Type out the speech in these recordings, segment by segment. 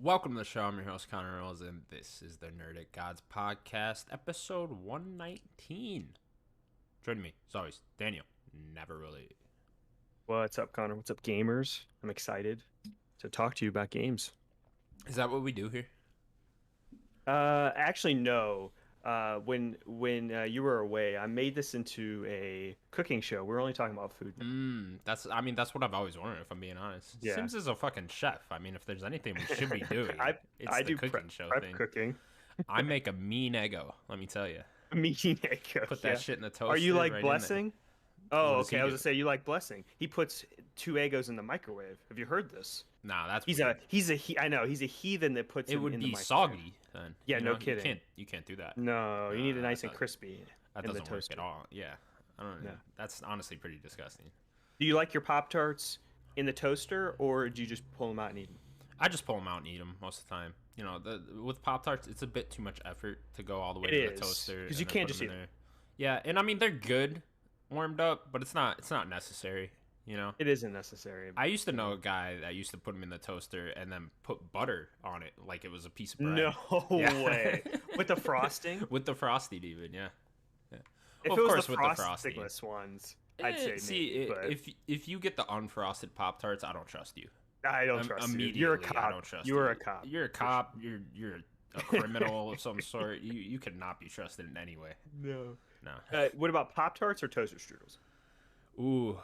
Welcome to the show. I'm your host, Connor Reynolds, and this is the Nerdic Gods Podcast, episode 119. Joining me, as always, Daniel. Never really. What's up, Connor? What's up, gamers? I'm excited to talk to you about games. Is that what we do here? Actually, no. When you were away, I made this into a cooking show. We're only talking about food now. That's what I've always wondered, if I'm being honest. Yeah. Sims is a fucking chef. I mean, if there's anything we should be doing, it's I the do cooking show prep thing. cooking. I make a mean Eggo, let me tell you. Meeting Eggo. Put that shit in the toaster. Are you like right blessing? Oh, What does okay. he I was do? gonna say you like blessing. He puts 2 Eggos in the microwave. Have you heard this? Nah, that's He's weird. I know he's a heathen that puts It them would in be the microwave. soggy then. Yeah, you no know? kidding. You can't do that. No, you need it Nah, nice and that- crispy That in the doesn't work toaster. at all. Yeah, I don't know. No. That's honestly pretty disgusting. Do you like your Pop-Tarts in the toaster, or do you just pull them out and eat them? I just pull them out and eat them most of the time. You know, with Pop Tarts, it's a bit too much effort to go all the way It to is, the toaster 'cause and you then can't put just 'em eat in 'em. there. Yeah, and I mean they're good warmed up, but it's not necessary. You know, It isn't necessary. I used to know a guy that used to put them in the toaster and then put butter on it like it was a piece of bread. No Yeah. way. With the frosting? With the frosted even, yeah. If Well, it of was course the with the frosting. frostingless ones, I'd say see, maybe, but if you get the unfrosted Pop Tarts, I don't trust you. I don't trust you. Immediately, You're a I cop. don't trust You are you. a cop. You're a cop. You're a criminal of some sort. You could not be trusted in any way. No. No. What about Pop-Tarts or toaster strudels? Ooh.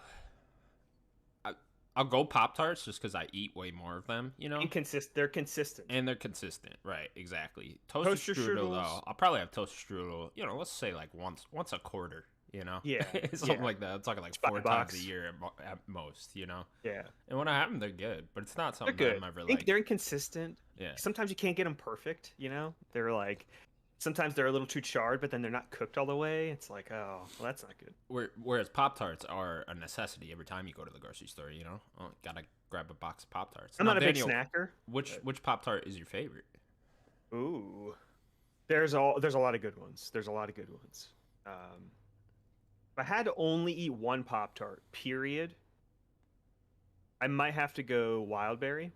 I'll go Pop Tarts just because I eat way more of them. You know. They're consistent. And they're consistent, right? Exactly. Toaster strudel strudels? though, I'll probably have toaster strudel. You know, let's say like once a quarter. You know, Yeah, something yeah. like that. I'm talking like $5 4 times a year at most. You know, Yeah. and when I have them, they're good. But it's not They're something good. that I'm ever like. They're inconsistent. Yeah. Sometimes you can't get them perfect, you know? They're like, sometimes they're a little too charred, but then they're not cooked all the way. It's like, oh, well, that's not good. Whereas Pop Tarts are a necessity every time you go to the grocery store. You know, gotta grab a box of Pop Tarts. I'm not a big snacker. Which Pop Tart is your favorite? Ooh, there's a lot of good ones. There's a lot of good ones. If I had to only eat one Pop Tart, period, I might have to go wild berry.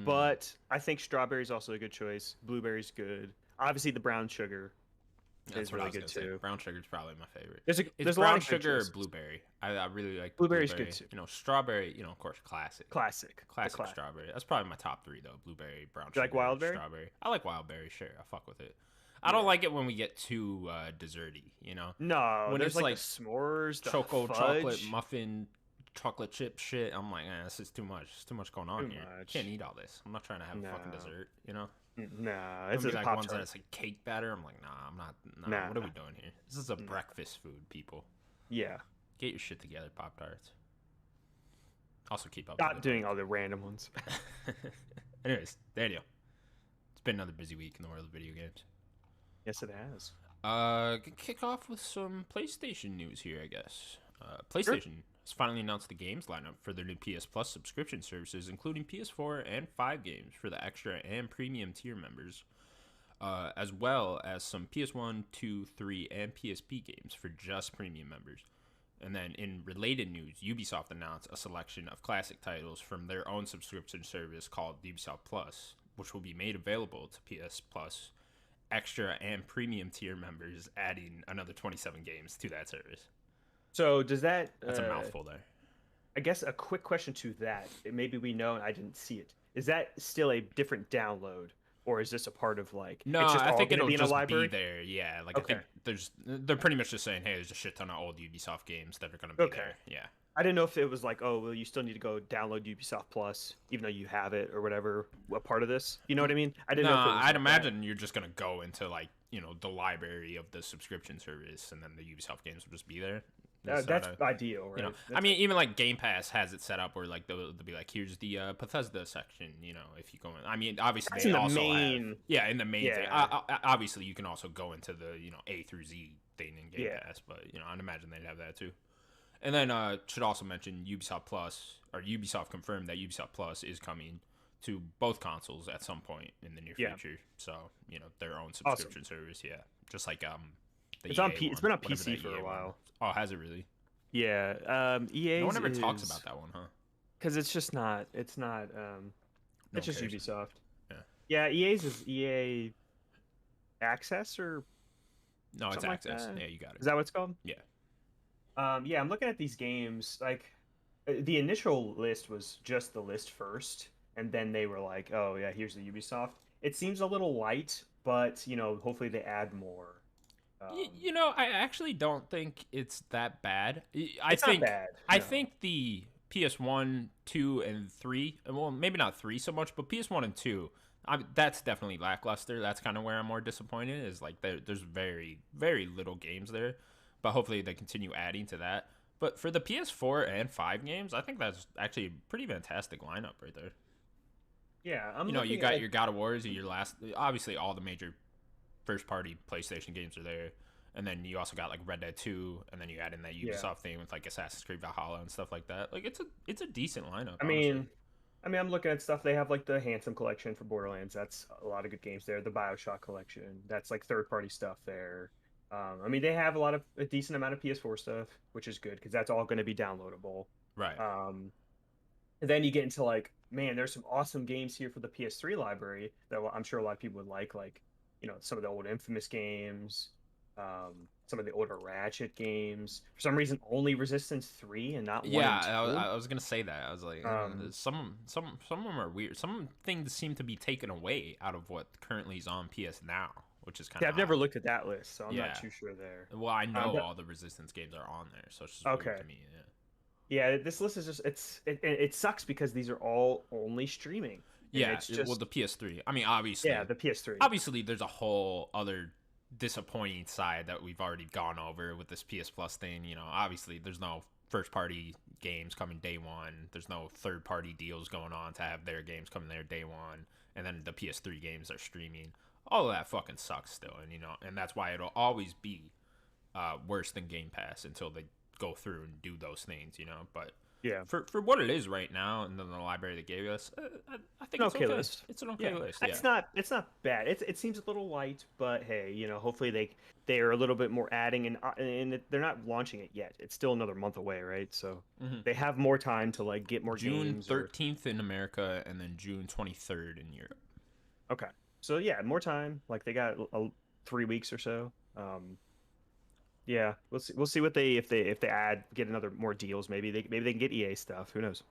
But I think strawberry's also a good choice. Blueberry's good. Obviously, the brown sugar That's is what I really was good gonna say. too. Brown sugar's probably my favorite. There's It's a lot brown of good sugar or choices. blueberry. I really like Blueberry's blueberry. good too. You know, strawberry. You know, of course, classic. Classic. Classic strawberry. That's probably my top 3 though. Blueberry, brown Do you sugar, like wild berry? strawberry. I like wild berry. Sure, I fuck with it. I don't like it when we get too desserty. You know, No, When there's it's like like the s'mores, the chocolate fudge. muffin, chocolate chip shit. I'm like, this is too much. There's too much going on Too here. much. Can't eat all this. I'm not trying to have a fucking No. dessert. You know. Nah, It's it's a like Pop ones that Tart. it's like cake batter. I'm like, nah, I'm not. Nah, Nah. what are we doing here? This is a breakfast food, people. Yeah, Get your shit together, Pop Tarts. Also, keep up. not doing all the random ones. Anyways, Daniel, it's been another busy week in the world of video games. Yes, it has. Kick off with some PlayStation news here, I guess. PlayStation has finally announced the games lineup for their new PS Plus subscription services, including PS4 and 5 games for the extra and premium tier members, as well as some PS1, 2, 3, and PSP games for just premium members. And then in related news, Ubisoft announced a selection of classic titles from their own subscription service called Ubisoft Plus, which will be made available to PS Plus extra and premium tier members, adding another 27 games to that service. So does that? That's a mouthful there. I guess a quick question to that. Maybe we know and I didn't see it. Is that still a different download, or is this a part of like? No, it's just I all think gonna it'll be in a just library? be there. Yeah, like Okay. I think they're pretty much just saying, hey, there's a shit ton of old Ubisoft games that are gonna be Okay. there. Yeah. I didn't know if it was like, oh, well, you still need to go download Ubisoft Plus, even though you have it or whatever. What part of this? You know what I mean? I didn't know. If it was I'd like imagine you're just gonna go into like the library of the subscription service, and then the Ubisoft games will just be there. that. That's ideal, right? You know, That's I mean, even like Game Pass has it set up where like they'll be like, here's the Bethesda section. You know, if you go in, I mean, obviously That's they in the also main- have, yeah, in the main thing. Yeah. Obviously, you can also go into the A through Z thing in Game Yeah. Pass, but I'd imagine they'd have that too. And then should also mention Ubisoft Plus, or Ubisoft confirmed that Ubisoft Plus is coming to both consoles at some point in the near Yeah. future. So their own subscription service, yeah, just like the It's on EA It's one, been on whatever PC that for EA a one while. was. Oh, has it really? Yeah. EA. No one ever talks about that one, huh? because it's just not. It's not. No it's just one cares. Ubisoft. Yeah. Yeah, EA's is EA Access or No, it's something like access. that. Yeah, you got it. Is that what it's called? Yeah. Yeah, I'm looking at these games. Like, the initial list was just the list first, and then they were like, "Oh yeah, here's the Ubisoft." It seems a little light, but hopefully they add more. You know, I actually don't think it's that bad. I It's not think bad. I No. think the PS1, 2, and 3, well, maybe not 3 so much, but PS1 and 2, that's definitely lackluster. That's kind of where I'm more disappointed is like there's very, very little games there, but hopefully they continue adding to that. But for the PS4 and 5 games, I think that's actually a pretty fantastic lineup right there. Yeah, You I'm know, you looking at got like your God of Wars, your last, obviously all the major first party PlayStation games are there. And then you also got like Red Dead 2, and then you add in that yeah. Ubisoft thing with like Assassin's Creed Valhalla and stuff like that. Like it's a decent lineup, I honestly. mean, I'm looking at stuff. They have like the Handsome collection for Borderlands. That's a lot of good games there. The BioShock collection. That's like third party stuff there. They have a decent amount of PS4 stuff, which is good because that's all going to be downloadable. Right. Um, and then you get into like, man, there's some awesome games here for the PS3 library that I'm sure a lot of people would like, some of the old Infamous games, some of the older Ratchet games. For some reason, only Resistance 3 and not 1 Yeah, and 2. I was gonna say that. I was like, Um, some of them are weird. Some things seem to be taken away out of what currently is on PS now, which is kind yeah, of I've never odd. looked at that list, so I'm not Yeah. too sure there. Well, I know But all the Resistance games are on there, so it's just weird okay, to me. Yeah. yeah, this list is just it sucks because these are all only streaming, and Yeah. it's Well, just the PS3. I mean, yeah, the PS3. obviously there's a whole other disappointing side that we've already gone over with this PS Plus thing. You know, obviously there's no first party games coming day one. There's no third party deals going on to have their games coming there day one. And then the PS3 games are streaming. All of that fucking sucks still. And, and that's why it'll always be worse than Game Pass until they go through and do those things, But Yeah, for what it is right now and then the library they gave us, I think an it's okay okay. list. It's an okay Yeah, list, yeah. it's not bad. It seems a little light, but hey, hopefully they are a little bit more adding, and they're not launching it yet. It's still another month away, right? So Hmm. they have more time to like get more June games or 13th in America and then June 23rd in Europe. okay. So yeah, more time. Like they got 3 weeks or so. Yeah, we'll see what if they add get another more deals. Maybe they can get EA stuff. Who knows?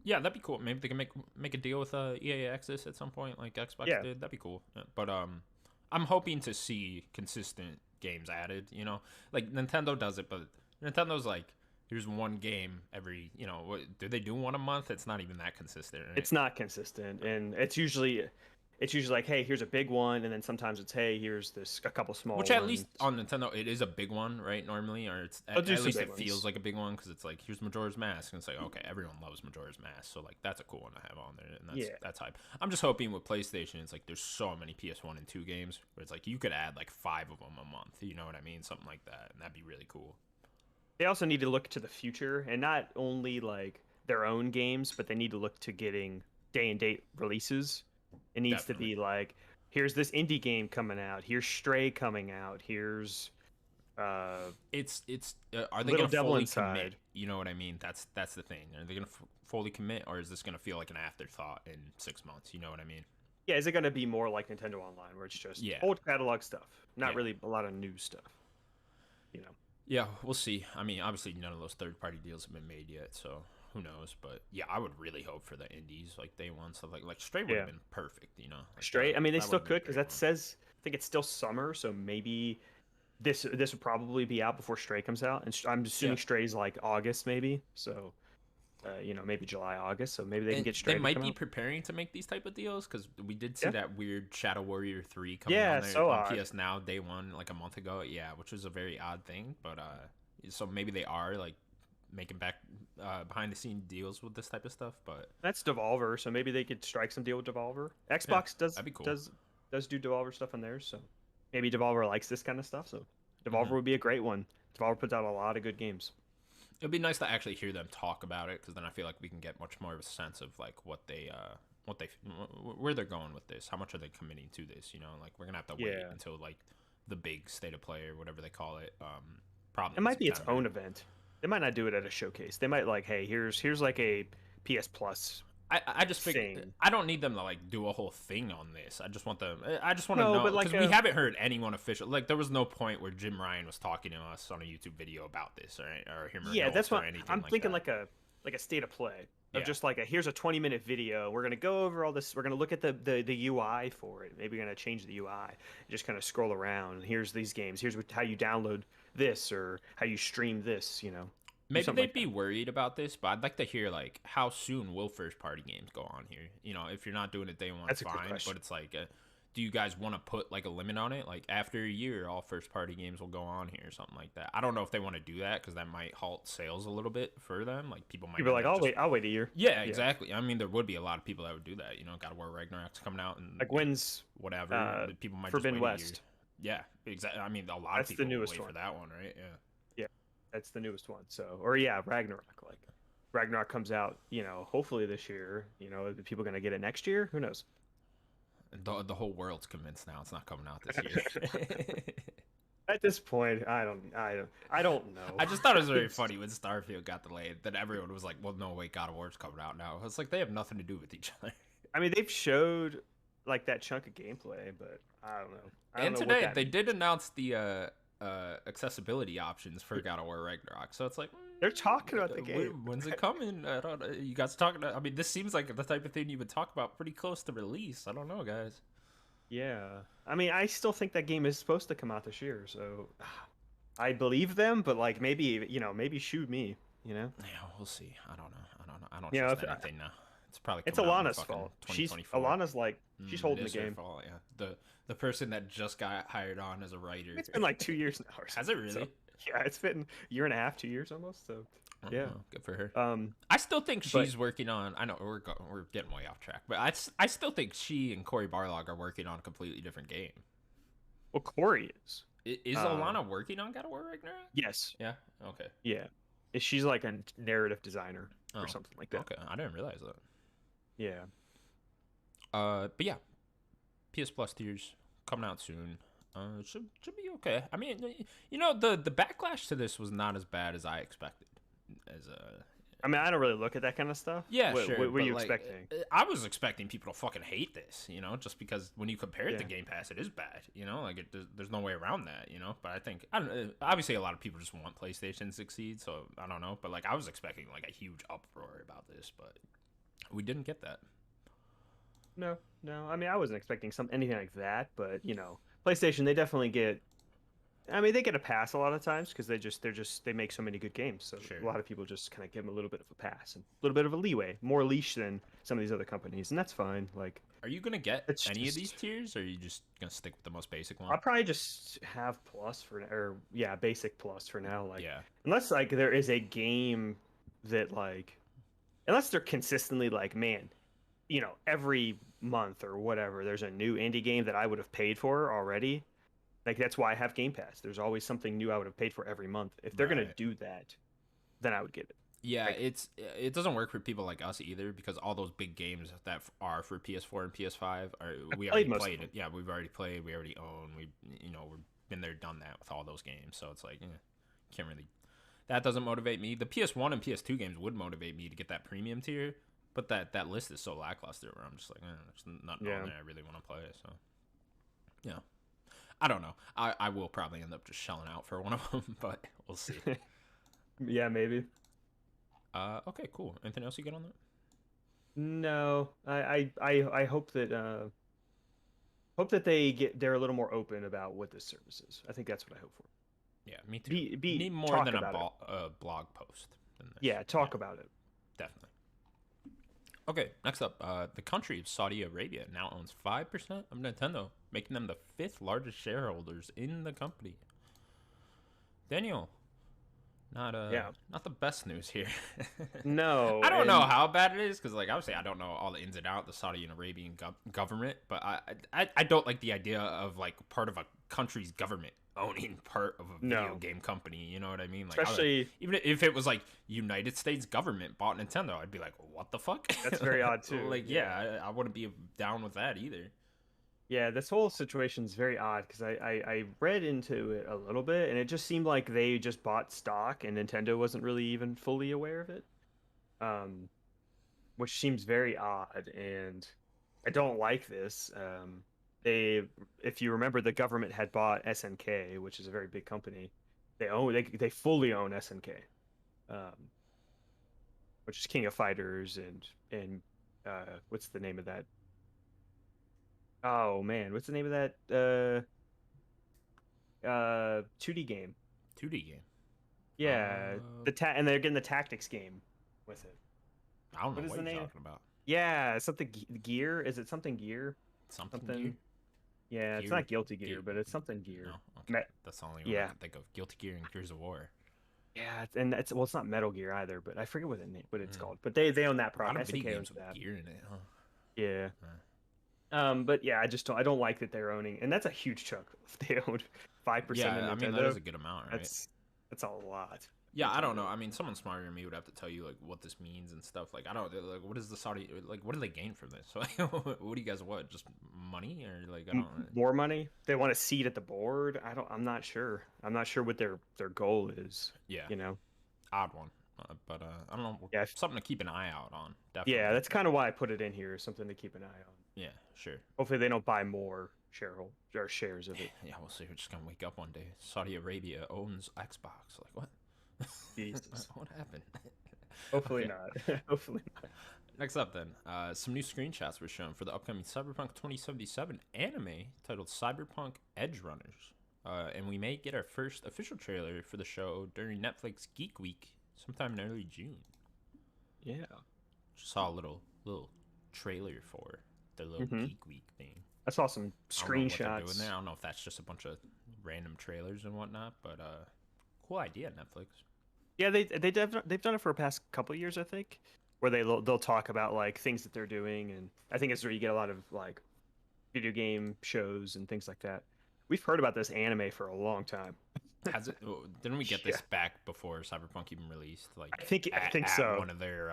Yeah, that'd be cool. Maybe they can make a deal with EA Access at some point, like Xbox Yeah, did. That'd be cool. Yeah. But I'm hoping to see consistent games added. Like Nintendo does it, but Nintendo's like, here's one game every. Do they do one a month? It's not even that consistent, right? it's not consistent, and it's usually like, hey, here's a big one, and then sometimes it's, hey, here's this a couple small Which at ones. least on Nintendo it is a big one, right? Normally, or it's They'll do at some least big it feels ones. like a big one because it's like here's Majora's Mask, and it's like okay, everyone loves Majora's Mask, so like that's a cool one to have on there, and Yeah, that's hype. I'm just hoping with PlayStation, it's like there's so many PS1 and 2 games where it's like you could add like 5 of them a month, you know what I mean? Something like that, and that'd be really cool. they also need to look to the future, and not only like their own games, but they need to look to getting day and date releases. It needs to Definitely. be like, here's this indie game coming out. Here's Stray coming out. Here's uh, It's are they Little gonna Devil fully commit? Inside. You know what I mean? That's the thing. Are they gonna fully commit, or is this gonna feel like an afterthought in 6 months? You know what I mean? Yeah, is it going to be more like Nintendo Online, where it's just Yeah. old catalog stuff, not Yeah. really a lot of new stuff? You know. Yeah, we'll see. I mean, obviously, none of those third-party deals have been made yet, so who knows? But yeah, I would really hope for the indies, like day one stuff, like Stray would have Yeah. been perfect, Like Stray. I mean, they that would still have been a could because great that one. says I think it's still summer, so maybe this would probably be out before Stray comes out, and I'm Yeah, assuming Stray's like August maybe, so maybe July August, so maybe they can and get they Stray to might come be out. preparing to make these type of deals because we did see Yeah, that weird Shadow Warrior 3 coming on yeah, there so on odd. PS Now day one, like a month ago. Yeah, which was a very odd thing, but so maybe they are like making back behind the scene deals with this type of stuff, but That's Devolver, so maybe they could strike some deal with Devolver. yeah, Xbox does that'd be cool. does does do Devolver stuff on theirs, so maybe Devolver likes this kind of stuff. So Devolver Hmm. would be a great one. Devolver puts out a lot of good games. It'd be nice to actually hear them talk about it because then I feel like we can get much more of a sense of like where they're going with this. How much are they committing to this? Like we're gonna have to wait Yeah, until like the big state of play or whatever they call it. Probably it in might be its own September. event. They might not do it at a showcase. They might like, hey, here's like a PS Plus I just think thing. I don't need them to like do a whole thing on this. I just want them. I just want to No, know but like because we haven't heard anyone official. Like there was no point where Jim Ryan was talking to us on a YouTube video about this, or him or yeah, notes that's what or anything I'm like thinking. that. Like a state of play of Yeah. just like here's a 20-minute video. We're gonna go over all this. We're gonna look at the UI for it. Maybe we're gonna change the UI. Just kind of scroll around. Here's these games. Here's how you download this or how you stream this. You know, do Maybe something they'd like be that. worried about this, but I'd like to hear like how soon will first party games go on here? You know, if you're not doing it day one, That's a good fine. question. But it's like, do you guys want to put like a limit on it? Like after a year, all first party games will go on here or something like that. I don't know if they want to do that because that might halt sales a little bit for them. Like people might People are like, end up I'll wait a year. Yeah, exactly. I mean, there would be a lot of people that would do that. You know, God of War Ragnarok's coming out and Like when's whatever. People might Forbidden just wait West? a year. Yeah, exactly. I mean, a lot That's of the people will newest wait one. for that one, right? Yeah. Yeah, that's the newest one. So, or yeah, Ragnarok. Like, Ragnarok comes out, hopefully this year. Are people gonna get it next year? Who knows? The whole world's convinced now it's not coming out this year. At this point, I don't know. I just thought it was very funny when Starfield got delayed. Then everyone was like, "Well, no, wait, God of War's coming out now." It's like they have nothing to do with each other. I mean, they've showed like that chunk of gameplay, but I don't know. And today they did announce the accessibility options for God of War Ragnarok. So it's like they're talking about the game. When's it coming? I don't know. You guys talking? I mean, this seems like the type of thing you would talk about pretty close to release. I don't know, guys. Yeah, I mean, I still think that game is supposed to come out this year, so I believe them. But like, maybe shoot me. Yeah, we'll see. I don't know. I don't You know, trust anything now. It's probably It's coming out in Alana's fucking fault. 2024. Alana's like she's holding It the is her game. fault, yeah. The person that just got hired on as a writer. It's been like 2 years now. Or Has it really? so, yeah, it's been a year and a half, 2 years almost. So yeah, good for her. I I still think she's working on. I know we're getting way off track, but I still think she and Cory Barlog are working on a completely different game. well, Corey is. Is Alana working on God of War Ragnarok? Yes. Yeah. Okay. Yeah. She's like a narrative designer Oh, or something like that. Okay, I didn't realize that. Yeah. But yeah, PS Plus tiers coming out soon. Should be okay. I mean, the backlash to this was not as bad as I expected. I mean, I don't really look at that kind of stuff. Yeah, what, sure. What were but, you like, expecting? I was expecting people to fucking hate this, just because when you compare it to Yeah. Game Pass, it is bad, like there's no way around that, But I think obviously a lot of people just want PlayStation to succeed, so I don't know. But like I was expecting like a huge uproar about this, but we didn't get that. No. I mean, I wasn't expecting anything like that, but PlayStation, they definitely get. I mean, they get a pass a lot of times because they make so many good games. So Sure. a lot of people just kind of give them a little bit of a pass and a little bit of a leeway, more leash than some of these other companies, and that's fine. Like, Are you gonna get It's any of just- these tiers, or are you just gonna stick with the most basic one? I'll probably just have plus basic plus for now. Like, Yeah. unless like there is a game that like, unless they're consistently like, man, every month or whatever, there's a new indie game that I would have paid for already. Like that's why I have Game Pass. There's always something new I would have paid for every month. If they're gonna Right. do that, then I would get it. Yeah, Like- it doesn't work for people like us either because all those big games that are for PS4 and PS5 we already played most of played them. it. Yeah, we've already played. We already own. We've been there, done that with all those games. So it's like, can't really. That doesn't motivate me. The PS1 and PS2 games would motivate me to get that premium tier, but that list is so lackluster where I'm just like, there's nothing Yeah. on there I really want to play. So, yeah, I don't know. I will probably end up just shelling out for one of them, but we'll see. Yeah, maybe. Okay, cool. Anything else you get on that? No, I hope that they're a little more open about what this service is. I think that's what I hope for. Yeah, me too. Be Need more talk than about a blog post. Than this. Yeah, talk about it. Definitely. Okay, next up, the country of Saudi Arabia now owns 5% of Nintendo, making them the 5th largest shareholders in the company. Daniel, not the best news here. No, I don't know how bad it is because, like, obviously, I don't know all the ins and outs of the Saudi and Arabian government, but I don't like the idea of like part of a country's government owning part of a video game company. You know what I mean? Like, Especially even if it was like United States government bought Nintendo, I'd be like, what the fuck? That's very odd too. Like, yeah, I wouldn't be down with that either. Yeah, this whole situation's very odd because I read into it a little bit and it just seemed like they just bought stock and Nintendo wasn't really even fully aware of it. which seems very odd, and I don't like this. They, if you remember, the government had bought SNK, which is a very big company. They fully own SNK, um, which is King of Fighters and what's the name of that? Oh man, what's the name of that 2D game? 2D game. Yeah, and they're getting the tactics game with it. I don't know What is what the you're name? talking about. Yeah, something Gear. Is it something Gear? Something Something. Gear? Yeah, it's Gear? not Guilty Gear, Gear? but it's something Gear. No? Okay. Met. That's the only one I Yeah, can think of. Guilty Gear and Gears of War. yeah, and that's well, it's not Metal Gear either, but I forget what it's Mm. called. But they own that A lot property. of video SNK games owns with that. gear in it, huh? Yeah. Uh, But yeah, I don't like that they're owning, and that's a huge chunk. They own 5% yeah, of I mean, Nintendo. that is a good amount, right? That's a lot. Yeah, I don't know. Nintendo. I mean, someone smarter than me would have to tell you like what this means and stuff. Like, I don't like what is the Saudi like? What do they gain from this? What do you guys want? Just money or like I don't. More money. They want a seat at the board. I'm not sure. I'm not sure what their goal is. Yeah, You know. odd one, but I don't know. Yeah. Something to keep an eye out on. Yeah, Definitely. that's kind of why I put it in here. Something to keep an eye on. Yeah, sure. Hopefully, they don't buy more shares of it. Yeah, we'll see. We're just gonna wake up one day. Saudi Arabia owns Xbox. Like what? Jesus. What happened? Hopefully Okay. not. Hopefully not. Next up, then, some new screenshots were shown for the upcoming Cyberpunk 2077 anime titled Cyberpunk Edge Runners. And we may get our first official trailer for the show during Netflix Geek Week sometime in early June. Yeah. Just saw a little trailer for the little Geek Week thing. I saw some I don't know what they're screenshots. doing there. I don't know if that's just a bunch of random trailers and whatnot, but cool idea, Netflix. Yeah, they've done it for the past couple of years, I think, where they'll talk about like things that they're doing, and I think it's where you get a lot of like video game shows and things like that. We've heard about this anime for a long time. Has it? Didn't we get this Yeah. back before Cyberpunk even released? Like I think at so. one of their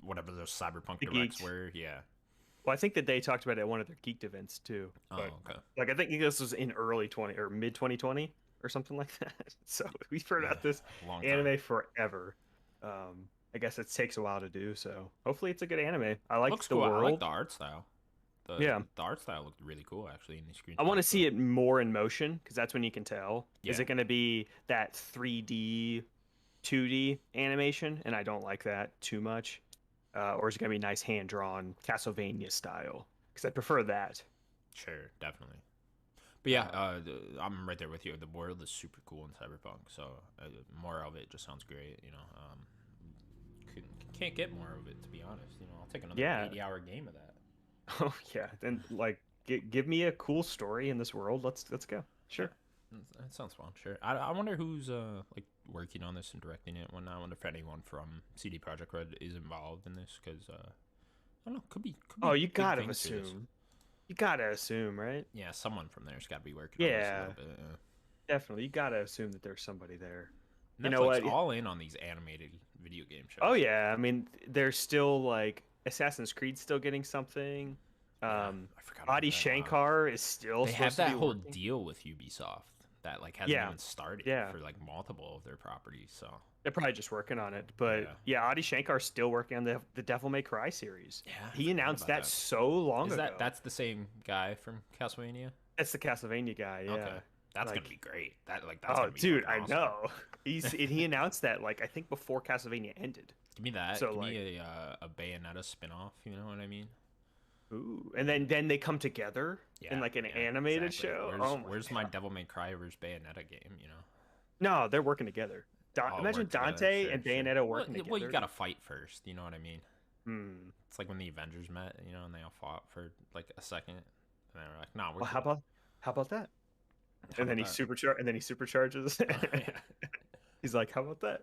whatever those Cyberpunk The directs Geeks. were. Yeah. Well, I think that they talked about it at one of their geeked events too. Oh, But, okay. like I think this was in early 20 or mid 2020 or something like that. So we've heard about this Long time. anime forever. I guess it takes a while to do. So hopefully it's a good anime. I like Looks the cool. I world. like the art style. Yeah. The art style looked really cool actually in the screen. I want to see it more in motion because that's when you can tell. Is Yeah. it going to be that 3D, 2D animation? And I don't like that too much. Or is it going to be nice hand drawn Castlevania style? Because I prefer that. Sure, definitely. But yeah, I'm right there with you. The world is super cool in Cyberpunk, so more of it just sounds great. You know, can't get more of it to be honest. You know, I'll take another Yeah. 80-hour game of that. Oh yeah, and like give me a cool story in this world. Let's go. Sure. That sounds fun. Sure. I wonder who's like working on this and directing it. When I wonder if anyone from CD Projekt Red is involved in this because I don't know. Could be. Oh, you big gotta things for this. assume. You gotta assume, right? Yeah, someone from there's got to be working on this a Yeah, little bit. definitely. You gotta assume that there's somebody there. Netflix You know what? all in on these animated video game shows. Oh yeah, I mean, there's still like Assassin's Creed still getting something. I forgot about Adi that. Shankar is still They supposed have to that be whole working. deal with Ubisoft that like hasn't Yeah. even started Yeah. for like multiple of their properties. So They're probably just working on it, but yeah, Adi Shankar's still working on the Devil May Cry series. yeah, I He forgot announced about that so long Is ago. that's the same guy from Castlevania? That's the Castlevania guy. Yeah. Okay. That's Like- gonna be great. That's Oh, gonna be dude, fucking I awesome. know. He announced that like I think before Castlevania ended. Give me that. So, Give like- me a Bayonetta spin-off, you know what I mean? Ooh, and then they come together in like an animated exactly. show. Where's Oh my Devil May Cry versus Bayonetta game, you know? No, they're working together. All Imagine work together, Dante sure, and sure. Bayonetta working well, together. Well, you gotta fight first, you know what I mean? Hmm. It's like when the Avengers met, you know, and they all fought for like a second, and they were like, "Nah, we're Well, how good." about that? How And then about he supercharges. that? He's like, how about that?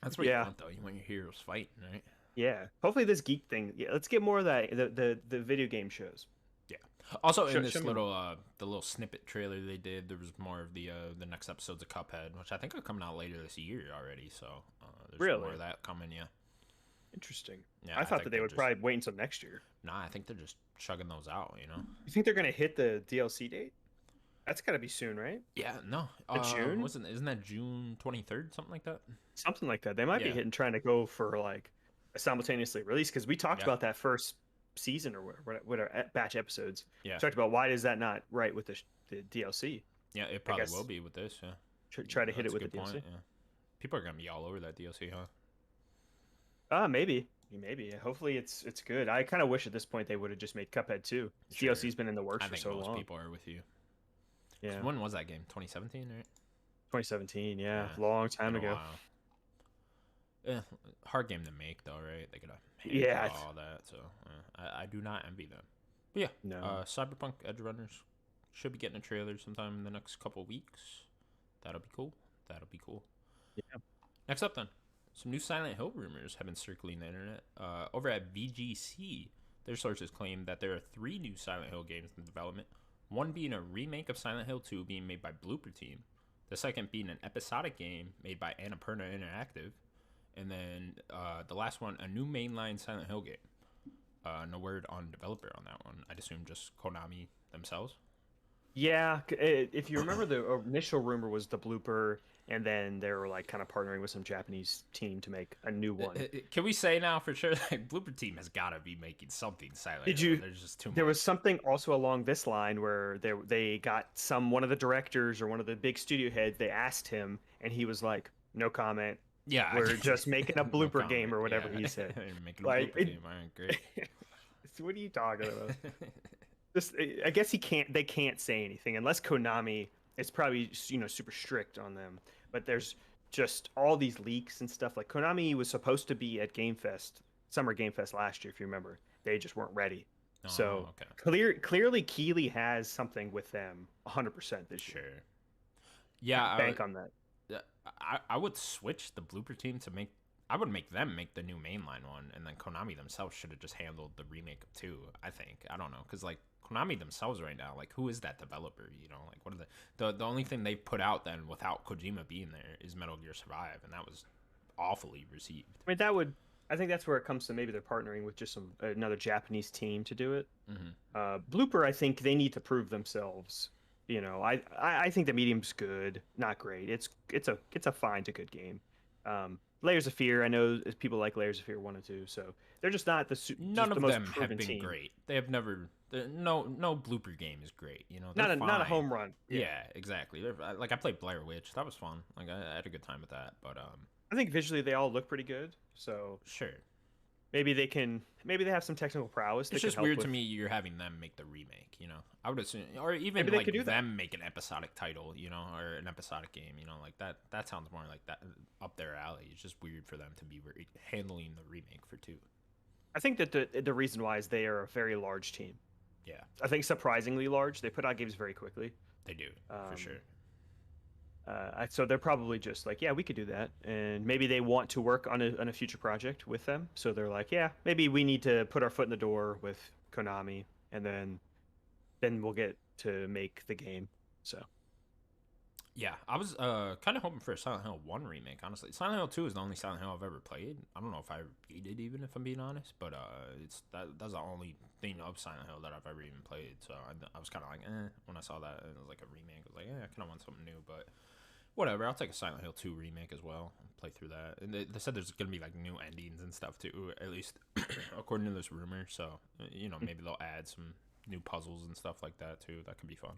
That's what you Yeah. want, though. You want your heroes fighting, right? Yeah. Hopefully this geek thing. Yeah, let's get more of that. The video game shows. Yeah. Also, Show- in this show me- little the little snippet trailer they did, there was more of the next episodes of Cuphead, which I think are coming out later this year already. So there's Really? more of that coming. Yeah. Interesting. Yeah, I thought think that they they're would just- probably wait until next year. Nah, I think they're just chugging those out. You know. You think they're gonna hit the DLC date? That's gotta be soon, right? Yeah. No. June? Isn't that June 23rd, something like that? Something like that. They might be Yeah. trying to go for like simultaneously released, because we talked Yeah, about that first season or whatever batch episodes. yeah, Talked about why is that not right with the DLC? yeah. It I probably will guess be with this. Yeah, try to hit it that's a with the good point. DLC. Yeah, people are gonna be all over that DLC, huh? Maybe. Hopefully it's good. I kind of wish at this point they would have just made Cuphead 2. Sure. DLC's been in the works I for think so most long. people are with you. 'Cause Yeah, when was that game? 2017, right? 2017. Yeah, Yeah, long it's been time a ago. while. Yeah, hard game to make though, right? They gotta hand Yeah, draw all that, so I do not envy them. But yeah, no. Cyberpunk Edge Runners should be getting a trailer sometime in the next couple weeks. That'll be cool. That'll be cool. Yeah. Next up, then, some new Silent Hill rumors have been circling the internet. Over at VGC, their sources claim that there are 3 new Silent Hill games in development. One being a remake of Silent Hill 2 being made by Blooper Team. The second being an episodic game made by Annapurna Interactive. And then the last one, a new mainline Silent Hill game. No word on developer on that one. I'd assume just Konami themselves. Yeah, if you remember, the initial rumor was the blooper, and then they were like kind of partnering with some Japanese team to make a new one. Can we say now for sure that Blooper Team has got to be making something Silent Did Hill? you? There's just too much. There was something also along this line where they got one of the directors or one of the big studio heads. They asked him, and he was like, "No comment. Yeah, We're just making a no blooper comment. game or whatever Yeah. he said." Making a Like, blooper game. All right, great. What are you talking about? I guess they can't say anything unless Konami. It's probably super strict on them. But there's just all these leaks and stuff. Like Konami was supposed to be at Summer Game Fest last year, if you remember. They just weren't ready. Oh, So okay. clearly Keeley has something with them 100% this year. Sure. Yeah, Bank on that. I would switch the Blooper Team to make. I would make them make the new mainline one, and then Konami themselves should have just handled the remake of 2. I think. I don't know, because like Konami themselves right now, like who is that developer? Like what are the only thing they've put out then without Kojima being there is Metal Gear Survive, and that was awfully received. I mean, I think that's where it comes to. Maybe they're partnering with just another Japanese team to do it. Blooper, I think they need to prove themselves. I think the medium's good, not great. It's a fine to good game. Layers of Fear, I know people like Layers of Fear 1 and 2, so they're just not None of the most them have proven been team. great. They have never. No Blooper game is great. Not they're a fine. home run. Yeah, exactly. Like I played Blair Witch. That was fun. Like I had a good time with that. But I think visually they all look pretty good. So sure. maybe they have some technical prowess. It's just weird to me you're having them make the remake. I would assume, or even Maybe they like could do that. them make an episodic title. Or an episodic game. Like that. That sounds more like that up their alley. It's just weird for them to be handling the remake for 2. I think that the reason why is they are a very large team. Yeah, I think surprisingly large. They put out games very quickly. they do for sure. So they're probably just like, yeah, we could do that, and maybe they want to work on a future project with them. So they're like, yeah, maybe we need to put our foot in the door with Konami, and then we'll get to make the game. So Yeah, I was kind of hoping for a Silent Hill 1 remake, honestly. Silent Hill 2 is the only Silent Hill I've ever played. I don't know if I beat it even, if I'm being honest, but that's the only thing of Silent Hill that I've ever even played. So I was kind of like, when I saw that it was like a remake. I was like, I kind of want something new, but whatever. I'll take a Silent Hill 2 remake as well and play through that. And they said there's going to be like new endings and stuff too, at least according to this rumor. So, maybe they'll add some new puzzles and stuff like that too. That could be fun.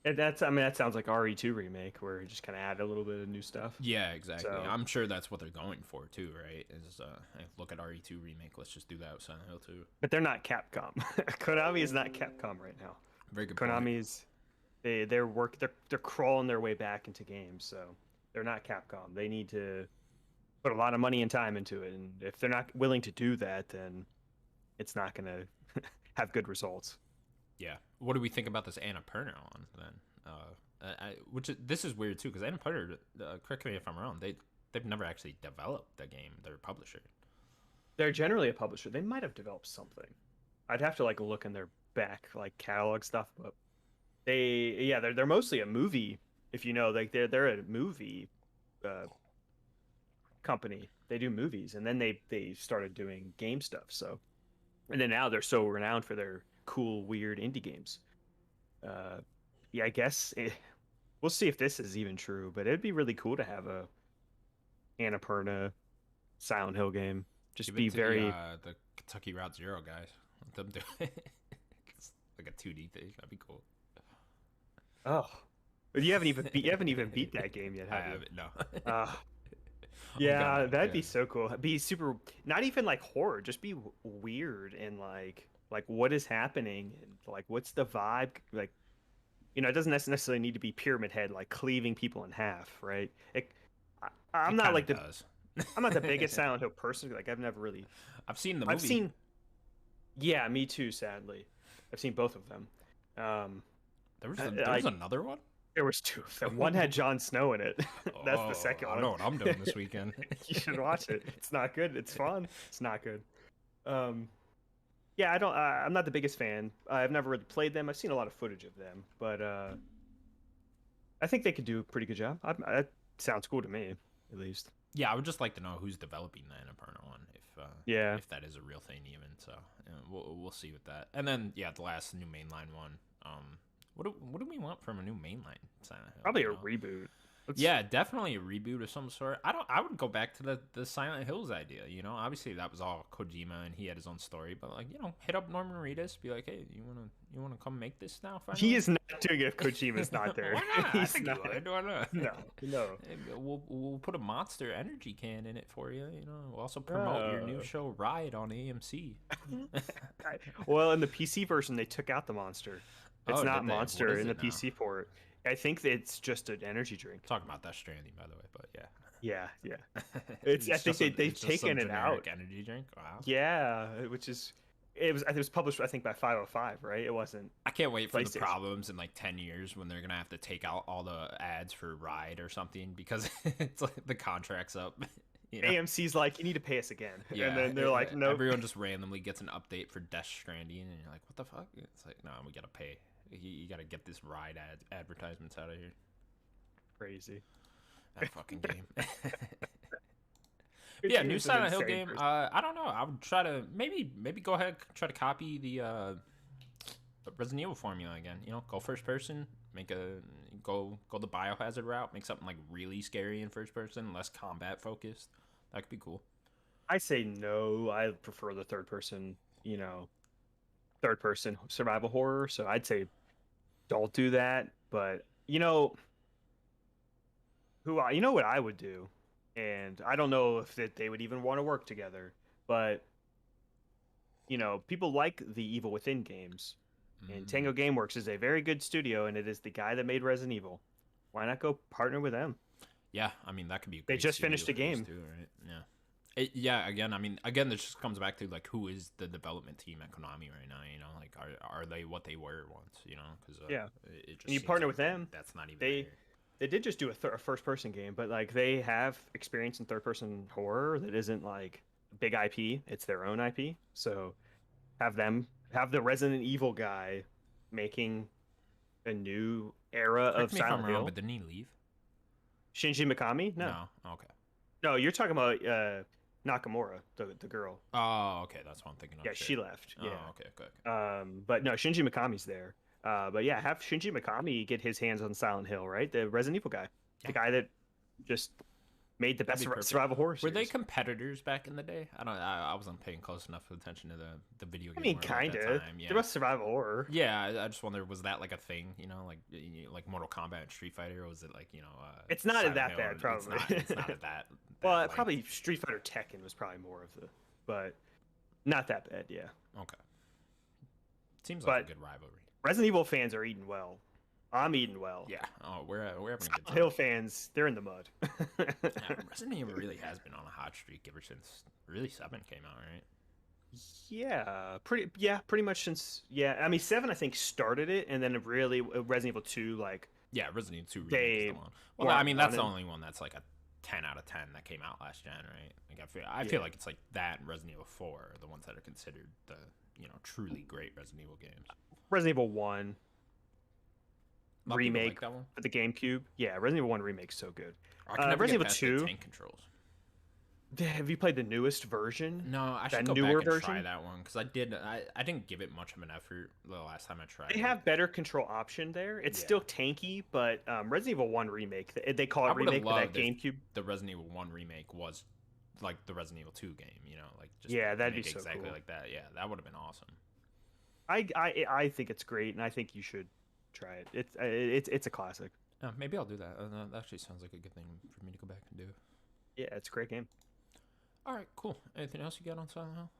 and that sounds like RE2 remake, where you just kind of add a little bit of new stuff. Yeah, exactly. So- I'm sure that's what they're going for too, right? Is hey, look at RE2 remake. Let's just do that with Silent Hill 2. But they're not Capcom. Konami is not Capcom right now. Very good point. Konami's they're crawling their way back into games, so they're not Capcom. They need to put a lot of money and time into it, and if they're not willing to do that, then it's not going to have good results. Yeah. What do we think about this Annapurna one then? This is weird too, because Annapurna, correct me if I'm wrong, they've never actually developed the game. They're a publisher. They're generally a publisher. They might have developed something. I'd have to look in their back catalog stuff, but they're mostly a movie. If they're a movie company. They do movies, and then they started doing game stuff. So, and then now they're so renowned for their cool, weird indie games. I guess we'll see if this is even true, but it'd be really cool to have a Annapurna Silent Hill game. Just Give be it to very. the Kentucky Route Zero guys. Let them do it. It's like a 2D thing. That'd be cool. Oh, but you haven't even beat that game yet, I have you? haven't. No. Uh, I'm yeah, gonna. that'd Yeah. be so cool. Be super, not even like horror, just be weird and like what is happening and like what's the vibe? Like, it doesn't necessarily need to be Pyramid Head like cleaving people in half, right? I'm It not kind of like does. I'm not the biggest Silent Hill person. Like I've never really I've seen the I've movie. seen yeah, me too, sadly. I've seen both of them. There was I, there I was another one. there was two of them. One had Jon Snow in it. That's the Oh, second I one. know what I'm doing this weekend. You should watch it. It's not good. It's fun. It's not good. Um, yeah, I don't. I'm not the biggest fan. I've never really played them. I've seen a lot of footage of them, but I think they could do a pretty good job. That sounds cool to me, at least. Yeah, I would just like to know who's developing the Annapurna one, Yeah. if that is a real thing even. So we'll see with that. And then yeah, the last new mainline one. What do we want from a new mainline Silent Hill? Probably you a know? reboot. Yeah, definitely a reboot of some sort. I would go back to the Silent Hills idea. Obviously that was all Kojima and he had his own story. But like hit up Norman Reedus, be like, hey, you wanna come make this now? Finally? He is not doing it if Kojima's not there. Why not? I He's think not. he would. Why not? No. Hey, we'll put a Monster Energy can in it for you. We'll also promote your new show Ride on AMC. Well, in the PC version, they took out the Monster. It's Oh, not did they? What Monster is in the it now? PC port. I think that it's just an energy drink. Talking about Death Stranding, by the way, but yeah. Yeah. I think just they've it's just some taken it out. generic energy drink. Wow. Yeah, which is it was published I think by 505, right? It wasn't. I can't wait for the PlayStation. problems in like 10 years when they're gonna have to take out all the ads for Ride or something because it's like the contract's up. AMC's like, you need to pay us again, Yeah, and then they're like, no. Everyone just randomly gets an update for Death Stranding, and you're like, what the fuck? It's like, no, we gotta pay. You gotta get this Ride advertisements out of here. Crazy. That fucking game. Yeah, new Silent Hill game. I don't know. I would try to maybe go ahead, try to copy the Resident Evil formula again. Go first person, go the Biohazard route, make something like really scary in first person, less combat focused. That could be cool. I say no. I prefer the third person survival horror. So I'd say don't do that. But what I would do, and I don't know if they would even want to work together, but people like the Evil Within games, and Tango Gameworks is a very good studio, and it is the guy that made Resident Evil. Why not go partner with them? Yeah, I mean that could be. They just finished a game, too, right? Yeah. Again, this just comes back to like who is the development team at Konami right now? Like are they what they were once? Because it just and you seems partner like with them. That's not even. They did just do a first-person game, but like they have experience in third-person horror that isn't like a big IP. It's their own IP. So have the Resident Evil guy making a new era Correct of me if I'm Silent wrong, Hill. but didn't he leave? Shinji Mikami? No. Okay. No, you're talking about Nakamura, the girl. Oh, okay. That's what I'm thinking of. Yeah, she left. Yeah. Oh, okay. Good. But no, Shinji Mikami's there. But yeah, have Shinji Mikami get his hands on Silent Hill, right? The Resident Evil guy, the guy that just made the best survival horror series. Were they competitors back in the day? I wasn't paying close enough attention to the video game. I mean, world at kind that of. time, yeah. They're both survival horror. Yeah, I just wonder, was that like a thing? Like Mortal Kombat and Street Fighter, or was it like It's not Silent that Hill? bad, probably. It's not at that. Well, length. probably Street Fighter Tekken was probably more of but not that bad. Yeah. Okay. Seems like a good rivalry. Resident Evil fans are eating well. I'm eating well. Yeah. Oh, we're having a good Silent time. Hill fans, they're in the mud. Yeah, Resident Evil really has been on a hot streak ever since really 7 came out, right? Pretty much since I mean 7 I think started it, and then it really Resident Evil 2 like Resident Evil 2 remake they is the one. Well, I mean that's the only one that's like a 10 out of 10 that came out last gen, right? Like I feel like it's like that and Resident Evil 4 are the ones that are considered the truly great Resident Evil games. Resident Evil 1 remake like that one? for the GameCube. Yeah, Resident Evil 1 remake's so good. I can never Resident get past Evil the 2. tank controls. Have you played the newest version? No, I should That go newer back and try version? that one because I didn't give it much of an effort the last time I tried. They have better control option there. It's still tanky, but Resident Evil 1 remake, they call I it would've remake for that loved if GameCube. the Resident Evil 1 remake was like the Resident Evil 2 game, you know, like just Yeah, that'd be make it so exactly cool. like that. Yeah, that would have been awesome. I think it's great, and I think you should try it. It's a classic. Maybe I'll do that. That actually sounds like a good thing for me to go back and do. Yeah, it's a great game. All right, cool. Anything else you got on Silent Hill?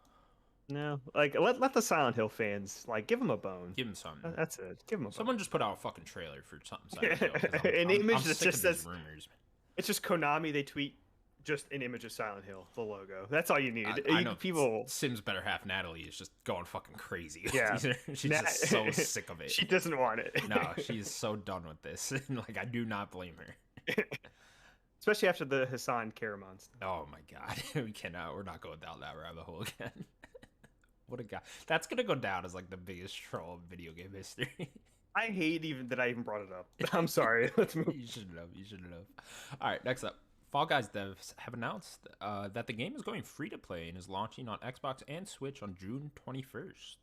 No, like let the Silent Hill fans like give them a bone. Give him something. That's it. Give them a Someone bone. just put out a fucking trailer for something Silent Hill. 'Cause An I'm image that sick just of these says rumors. it's just Konami. They tweet just an image of Silent Hill, the logo. That's all you need. I know People. Sim's better half Natalie is just going fucking crazy. Yeah. She's just so sick of it. She doesn't want it. No, she's so done with this. Like I do not blame her. Especially after the Hassan Karaman stuff. Oh my god, we cannot. We're not going down that rabbit hole again. What a guy. That's gonna go down as like the biggest troll in video game history. I hate even that I even brought it up. I'm sorry. Let's move. You should know. You should know. All right, next up. Fall Guys devs have announced that the game is going free to play and is launching on Xbox and Switch on June 21st.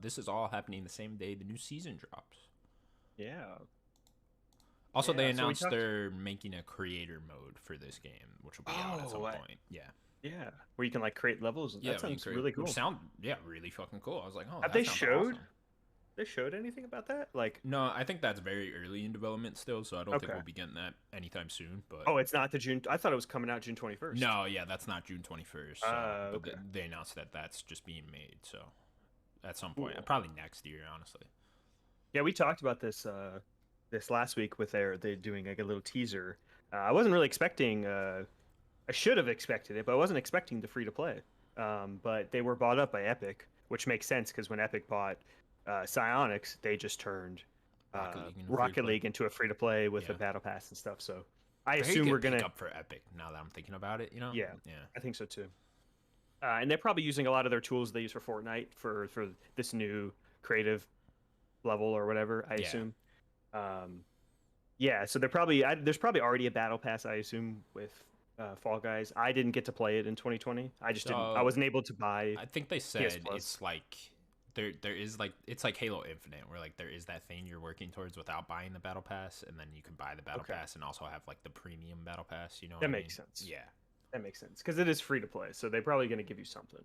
This is all happening the same day the new season drops. Yeah. Also, Yeah, they so we announced talked- they're making a creator mode for this game, which will be out at some Oh, point. Yeah. Yeah. Where you can like create levels. Yeah, That sounds really cool. really fucking cool. I was like, oh, Have that they sounds showed? awesome. They showed anything about that? Like, No, I think that's very early in development still, so I don't think Okay. we'll be getting that anytime soon. But oh, it's not the June. I thought it was coming out June 21st. no, yeah, that's not June 21st. So, but Okay. they announced that that's just being made. So at some point, probably next year, honestly. Yeah, we talked about this this last week with they doing like a little teaser. I wasn't really expecting. I should have expected it, but I wasn't expecting the free to play. But they were bought up by Epic, which makes sense because when Epic bought Psyonix, they just turned Rocket League into a free to play with a battle pass and stuff. So I assume we're gonna pick up for Epic now that I'm thinking about it. You know? Yeah. Yeah. I think so too. And they're probably using a lot of their tools they use for Fortnite for this new creative level or whatever. I Yeah. assume. Yeah, so they're probably there's probably already a battle pass. I assume with Fall Guys. I didn't get to play it in 2020. I just didn't. I wasn't able to buy. I think they said Plus. it's like there is like it's like Halo Infinite where like there is that thing you're working towards without buying the battle pass, and then you can buy the battle pass and also have like the premium battle pass. You know, That makes sense. Yeah. That makes sense because it is free to play, so they're probably going to give you something.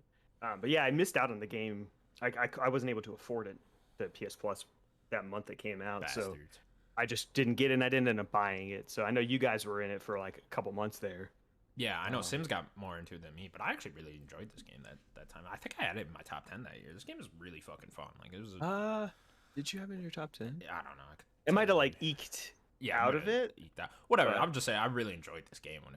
But yeah, I missed out on the game. I wasn't able to afford it, the PS Plus, that month it came out. So Bastards. I just didn't get it, and I didn't end up buying it. So I know you guys were in it for like a couple months there. Yeah, I know Sims got more into it than me, but I actually really enjoyed this game that time. I think I had it in my top 10 that year. This game is really fucking fun. Like it was. Did you have it in your top 10? I don't know. It might have like eked yeah, out of it. Eat that. Whatever. but- I'm just saying I really enjoyed this game when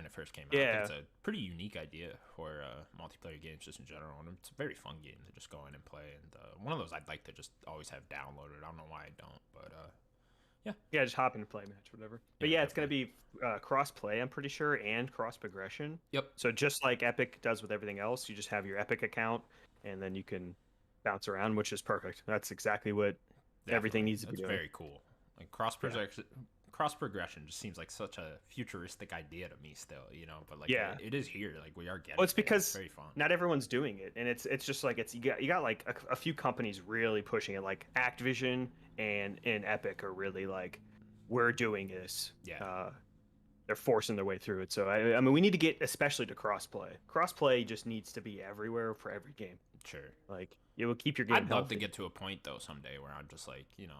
it first came out. I Yeah. think it's a pretty unique idea for multiplayer games just in general, and it's a very fun game to just go in and play. And one of those I'd like to just always have downloaded. I don't know why I don't, but Yeah, just hop in and play match, whatever. But Yeah, yeah, it's going to be cross play, I'm pretty sure, and cross progression. Yep. So just like Epic does with everything else, you just have your Epic account, and then you can bounce around, which is perfect. That's exactly what everything needs to be That's doing. very cool. Like cross progression just seems like such a futuristic idea to me still, you know. But like, Yeah. it is here. Like we are getting. Well, it's there. because very fun. not everyone's doing it, and it's just like you got like a few companies really pushing it, like Activision and Epic are really like, we're doing this. Yeah. They're forcing their way through it. So I mean, we need to get especially to crossplay. Crossplay just needs to be everywhere for every game. Sure. Like it will keep your game. I'd love to healthy. get to a point though someday where I'm just like, you know,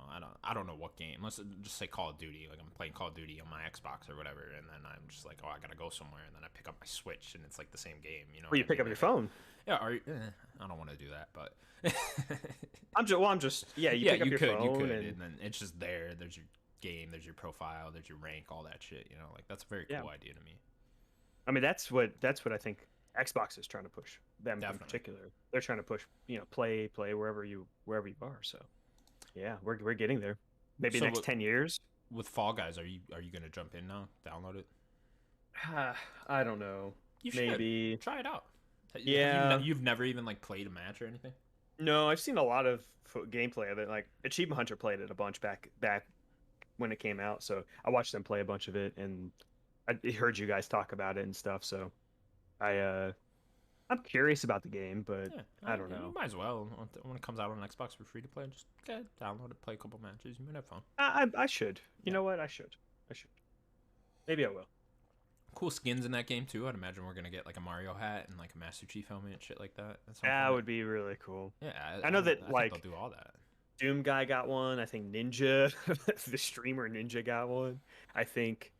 I don't know what game. Let's just say Call of Duty. Like I'm playing Call of Duty on my Xbox or whatever, and then I'm just like, oh, I gotta go somewhere, and then I pick up my Switch, and it's like the same game. You know. Or you pick up your phone. Yeah. Or I don't want to do that, but. I'm just yeah. You pick up your phone and then it's just there. There's your game. There's your profile. There's your rank. All that shit. You know, like that's a very cool idea to me. I mean, that's what I think Xbox is trying to push. Them Definitely. in particular, they're trying to push. You know, play wherever you are. So yeah, we're getting there. Maybe So next 10 years. With Fall Guys, are you gonna jump in now? Download it. I don't know. You should Maybe. try it out. Yeah. You've never even like played a match or anything. No, I've seen a lot of gameplay of it. Like Achievement Hunter played it a bunch back when it came out, so I watched them play a bunch of it, and I heard you guys talk about it and stuff. So I'm curious about the game, but I don't know. You might as well when it comes out on Xbox for free to play. Just download it, play a couple matches. You might have fun. I should. You know what? I should. Maybe I will. Cool skins in that game too. I'd imagine we're gonna get like a Mario hat and like a Master Chief helmet and shit like that. That would be really cool. Yeah, I know that I like think they'll do all that. Doom guy got one. I think Ninja, the streamer Ninja got one. I think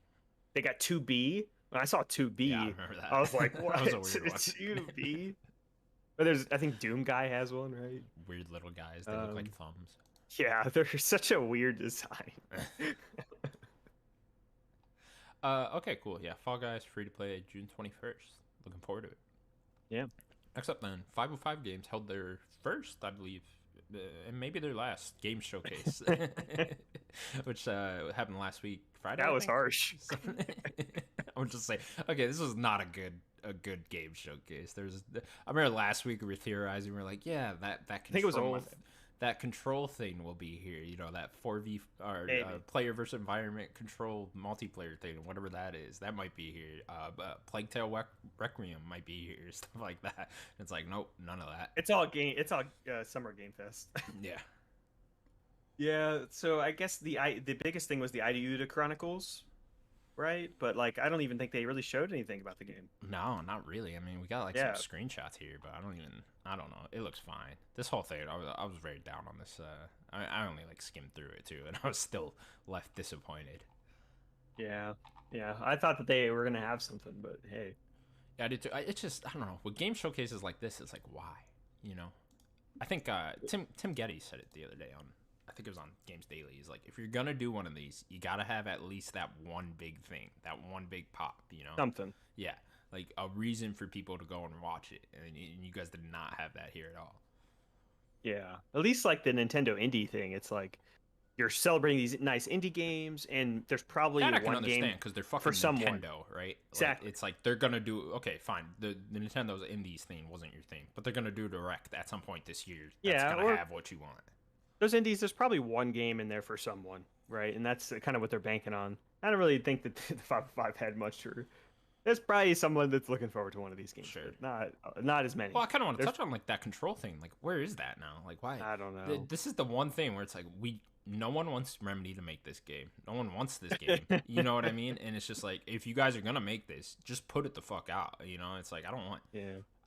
they got 2B. When I saw 2B, Yeah, I remember that. I was like, what? That was a weird one. 2B? But I think Doom guy has one, right? Weird little guys. They look like thumbs. Yeah, they're such a weird design. Okay, cool. Yeah, Fall Guys free to play June 21st. Looking forward to it. Yeah. Next up, then, 505 Games held their first, I believe, and maybe their last game showcase, which happened last week, Friday. That was harsh. I would just say, okay, this was not a good game showcase. I remember last week we were theorizing. We were like, yeah, that control, I think it was on Monday. That control thing will be here. You know, that 4v or player versus environment control multiplayer thing, whatever that is. That might be here. Plague Tale Requiem might be here. Stuff like that. It's like, nope, none of that. It's all Summer Game Fest. Yeah. Yeah. So I guess the biggest thing was the IDU Chronicles. Right, but like I don't even think they really showed anything about the game. No, not really. I mean, we got like some screenshots here, but I don't know. It looks fine. This whole thing, I was very down on this. I only like skimmed through it too, and I was still left disappointed. Yeah. I thought that they were gonna have something, but hey. Yeah, I did too. It's just I don't know. With game showcases like this, it's like why, you know? I think Tim Getty said it the other day on. I think it was on Games Daily. He's like, if you're gonna do one of these, you gotta have at least that one big thing, that one big pop, you know? Something. Yeah, like a reason for people to go and watch it, and you guys did not have that here at all. Yeah, at least like the Nintendo indie thing, it's like you're celebrating these nice indie games, and there's probably that I can one understand game because they're fucking for Nintendo, someone. Right? Exactly. Like, it's like they're gonna do okay, fine. The Nintendo's indies thing wasn't your thing, but they're gonna do Direct at some point this year. That's gonna have what you want. Those indies, there's probably one game in there for someone, right? And that's kind of what they're banking on. I don't really think that the 5 had much. There's probably someone that's looking forward to one of these games. Sure. Not as many. Well, I kind of want to touch on like that control thing. Like, where is that now? Like, why? I don't know. This is the one thing where it's like no one wants Remedy to make this game. No one wants this game. You know what I mean? And it's just like, if you guys are gonna make this, just put it the fuck out. You know, it's like I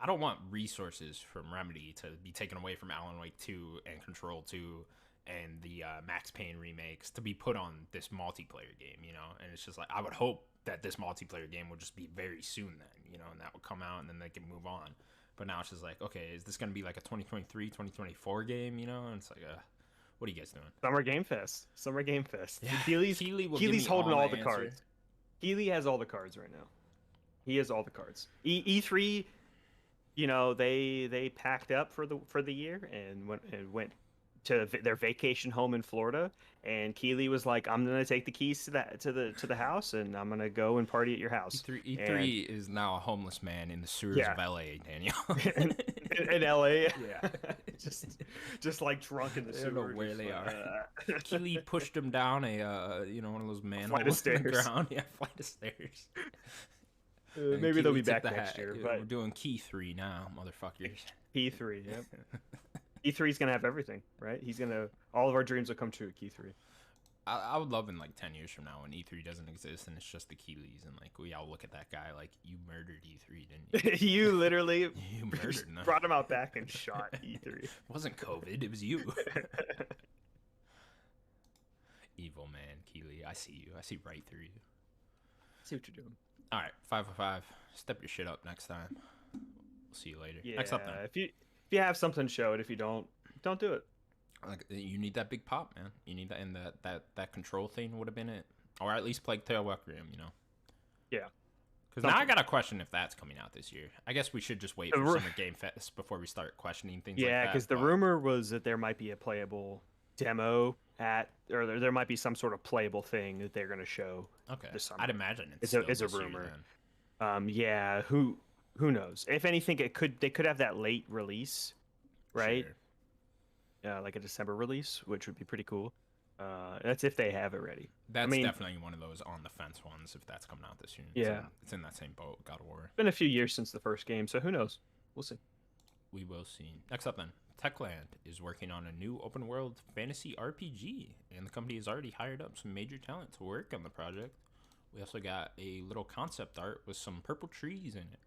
don't want resources from Remedy to be taken away from Alan Wake 2 and Control 2 and the Max Payne remakes to be put on this multiplayer game, you know? And it's just like, I would hope that this multiplayer game would just be very soon then, you know, and that would come out and then they can move on. But now it's just like, okay, is this going to be like a 2023, 2024 game, you know? And it's like, what are you guys doing? Summer Game Fest. Yeah. Keely's holding all the cards. Keely has all the cards right now. He has all the cards. E3, you know, they packed up for the year and went to their vacation home in Florida, and Keely was like, "I'm gonna take the keys to the house, and I'm gonna go and party at your house." E3 is now a homeless man in the sewers of LA, Daniel. in LA, yeah, just like drunk in the sewer. I don't know where they are. Keely pushed him down one of those manholes on the ground. Yeah, flight of stairs. Maybe they'll be back next year. But we're doing Key 3 now, motherfuckers. Key 3, yep. E3's gonna have everything, right? All of our dreams will come true at Key 3. I would love in like 10 years from now when E3 doesn't exist and it's just the Keeleys and like we all look at that guy like, you murdered E3, didn't you? You literally you murdered him. Brought him out back and shot E3. It wasn't COVID, it was you. Evil man, Keeley. I see you. I see right through you. See what you're doing. All right, 505. Step your shit up next time. We'll see you later. Yeah, next up then. If you have something, show it. If you don't do it. Like, you need that big pop, man. You need that, and that control thing would have been it, or at least Plague Tale Requiem, you know. Yeah. Because now I got to question if that's coming out this year. I guess we should just wait for Summer Game Fest before we start questioning things like that. Yeah, because the rumor was that there might be a playable demo or there might be some sort of playable thing that they're going to show. Okay. This summer. I'd imagine it's a rumor. Yeah, who knows? If anything, they could have that late release, right? Sure. Like a December release, which would be pretty cool. That's if they have it ready. That's definitely one of those on the fence ones if that's coming out this year. Yeah. It's in that same boat, God of War. It's been a few years since the first game, so who knows? We'll see. We will see. Next up then, Techland is working on a new open world fantasy RPG, and the company has already hired up some major talent to work on the project, We also got a little concept art with some purple trees in it.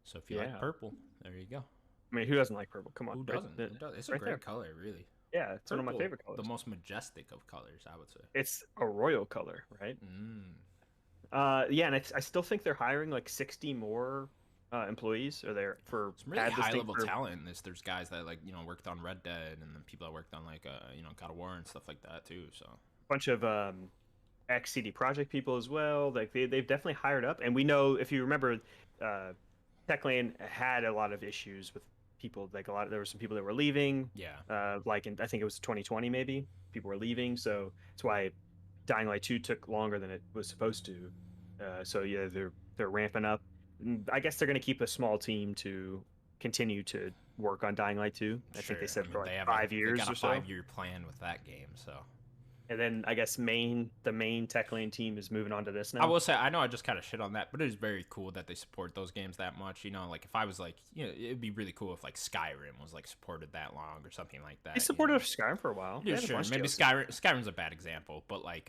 So if you like Yeah. purple, there you go. I mean, who doesn't like purple? Come on. Who Right, doesn't? Who does? It's a right great there. color, really. Yeah, it's one of my Purple, favorite the colors. most majestic of colors, I would say. It's a royal color, right? Mm. Yeah, and I still think they're hiring like 60 more employees, or they're for Some really add this high thing level for talent in this. There's guys that like worked on Red Dead, and then people that worked on like God of War and stuff like that too. So a bunch of ex CD Project people as well. Like they've definitely hired up, and we know, if you remember, uh, Techland had a lot of issues with people. Like there were some people that were leaving. yeah, Like I think it was 2020 maybe. People were leaving, so that's why Dying Light 2 took longer than it was supposed to. So yeah, they're ramping up. I guess they're going to keep a small team to continue to work on Dying Light 2. I sure. think they said I for mean, like they have 5 years got a or so. 5-year plan with that game. So And then I guess the main Tech Lane team is moving on to this I now. will say, I know I just kind of shit on that, but it is very cool that they support those games that much. Like if I was like, it'd be really cool if like Skyrim was like supported that long or something like that. They supported Skyrim for a while. Yeah, sure. Maybe Skyrim's a bad example, but like,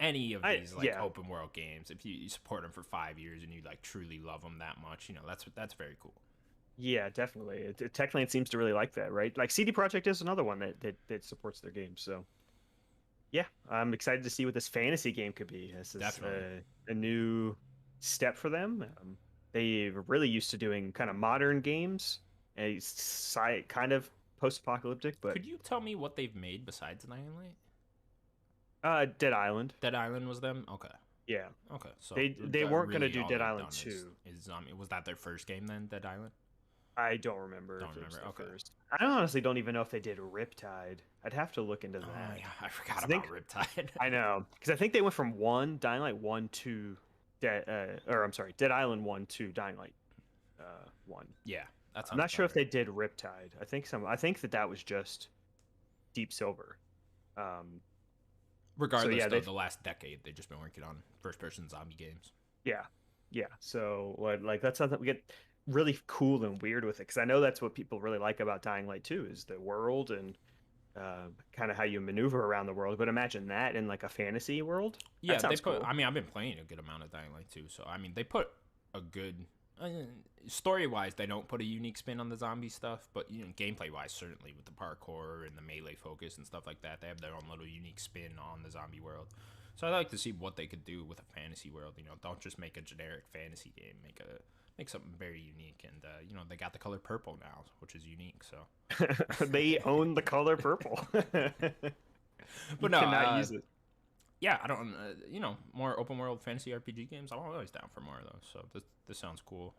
any of these open world games, if you support them for 5 years and you like truly love them that much, that's very cool. Yeah, definitely. Techland seems to really like that, right? Like CD Projekt is another one that supports their games. So yeah, I'm excited to see what this fantasy game could be. This is a new step for them. They really used to doing kind of modern games, kind of post-apocalyptic. But could you tell me what they've made besides Dying Light? Dead Island. Dead Island was them. Okay. Yeah. Okay. So they weren't gonna do Dead Island 2. Was that their first game then? Dead Island. I don't remember. Okay. First. I honestly don't even know if they did Riptide. I'd have to look into that. Oh yeah, I forgot about Riptide. I know, because I think they went from Dying Light 1 to Dead Island 1 to Dying Light 1. Yeah, I'm not sure if they did Riptide. I think that was just Deep Silver. Regardless, so the last decade they've just been working on first-person zombie games. Yeah. So like that's something we get really cool and weird with it, because I know that's what people really like about Dying Light 2 is the world and kind of how you maneuver around the world. But imagine that in like a fantasy world. Yeah, cool. I mean, I've been playing a good amount of Dying Light 2, so I mean, they put a good story-wise. They don't put a unique spin on the zombie stuff, but gameplay-wise, certainly with the parkour and the melee focus and stuff like that, they have their own little unique spin on the zombie world. So I'd like to see what they could do with a fantasy world. Don't just make a generic fantasy game. Make something very unique, and they got the color purple now, which is unique. So they own the color purple. But no, cannot use it. Yeah, I don't. More open world fantasy RPG games. I'm always down for more of those. So this sounds cool.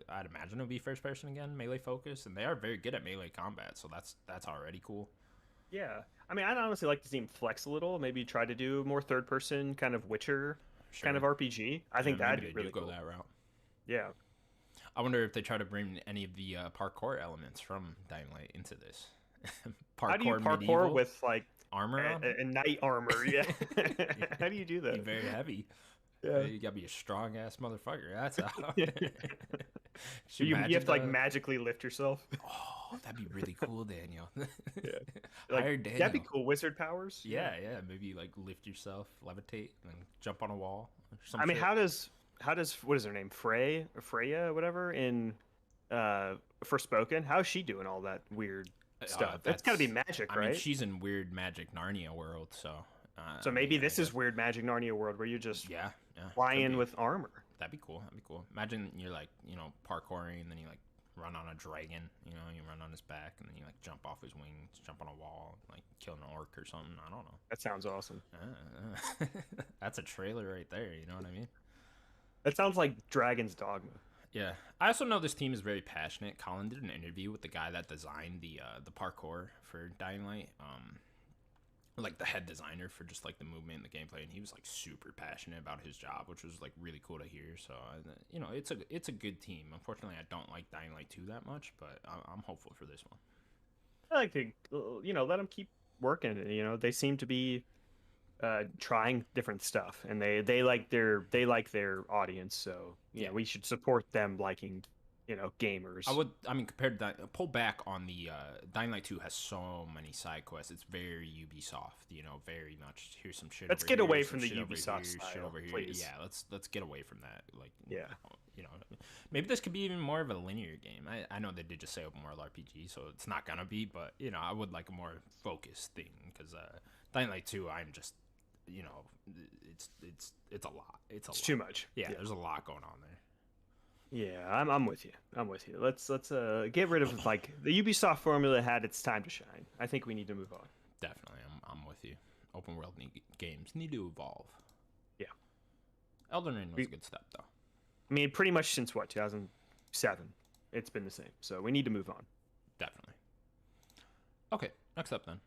I'd imagine it'll be first person again, melee focus, and they are very good at melee combat. So that's already cool. Yeah, I mean, I'd honestly like to see them flex a little. Maybe try to do more third person kind of Witcher kind of RPG. I think that'd be really cool. Go that route. Yeah. I wonder if they try to bring any of the parkour elements from Dying Light into this. How do you parkour with like armor a knight armor? Yeah. How do you do that? Be very heavy. Yeah. You gotta be a strong ass motherfucker. That's how. you have to like magically lift yourself. Oh, that'd be really cool, Daniel. Yeah. Like, that'd be cool. Wizard powers. Yeah. Maybe like lift yourself, levitate, and then jump on a wall. I mean, how does what is her name, Freya, whatever, in Forspoken? How is she doing all that weird stuff? That's got to be magic, right? I mean, she's in weird magic Narnia world, so. So maybe this is weird magic Narnia world where you're just flying with armor. That'd be cool. Imagine you're like parkouring, and then you like run on a dragon. You run on his back, and then you like jump off his wings, jump on a wall, like kill an orc or something. I don't know. That sounds awesome. That's a trailer right there. You know what I mean? That sounds like Dragon's Dogma. Yeah, I also know this team is very passionate. Colin did an interview with the guy that designed the parkour for Dying Light, like the head designer for just like the movement and the gameplay, and he was like super passionate about his job, which was like really cool to hear. So it's a good team. Unfortunately, I don't like Dying Light 2 that much, but I'm hopeful for this one. I like to let them keep working. They seem to be trying different stuff, and they like their audience, so we should support them liking gamers. I mean, compared to pull back on the Dying Light 2 has so many side quests. It's very Ubisoft, very much. Here's some shit. Let's over get here, away some from the shit over Ubisoft here, style, shit over here. please. Yeah, let's get away from that. Like, Yeah. Maybe this could be even more of a linear game. I know they did just say open world RPG, so it's not gonna be. But I would like a more focused thing because Dying Light 2, I'm just, it's a lot. It's too much. Yeah, there's a lot going on there. Yeah, I'm with you. Let's get rid of like the Ubisoft formula had its time to shine. I think we need to move on. Definitely, I'm with you. Open world games need to evolve. Yeah. Elden Ring was a good step though. I mean, pretty much since 2007, it's been the same. So we need to move on. Definitely. Okay, next up then.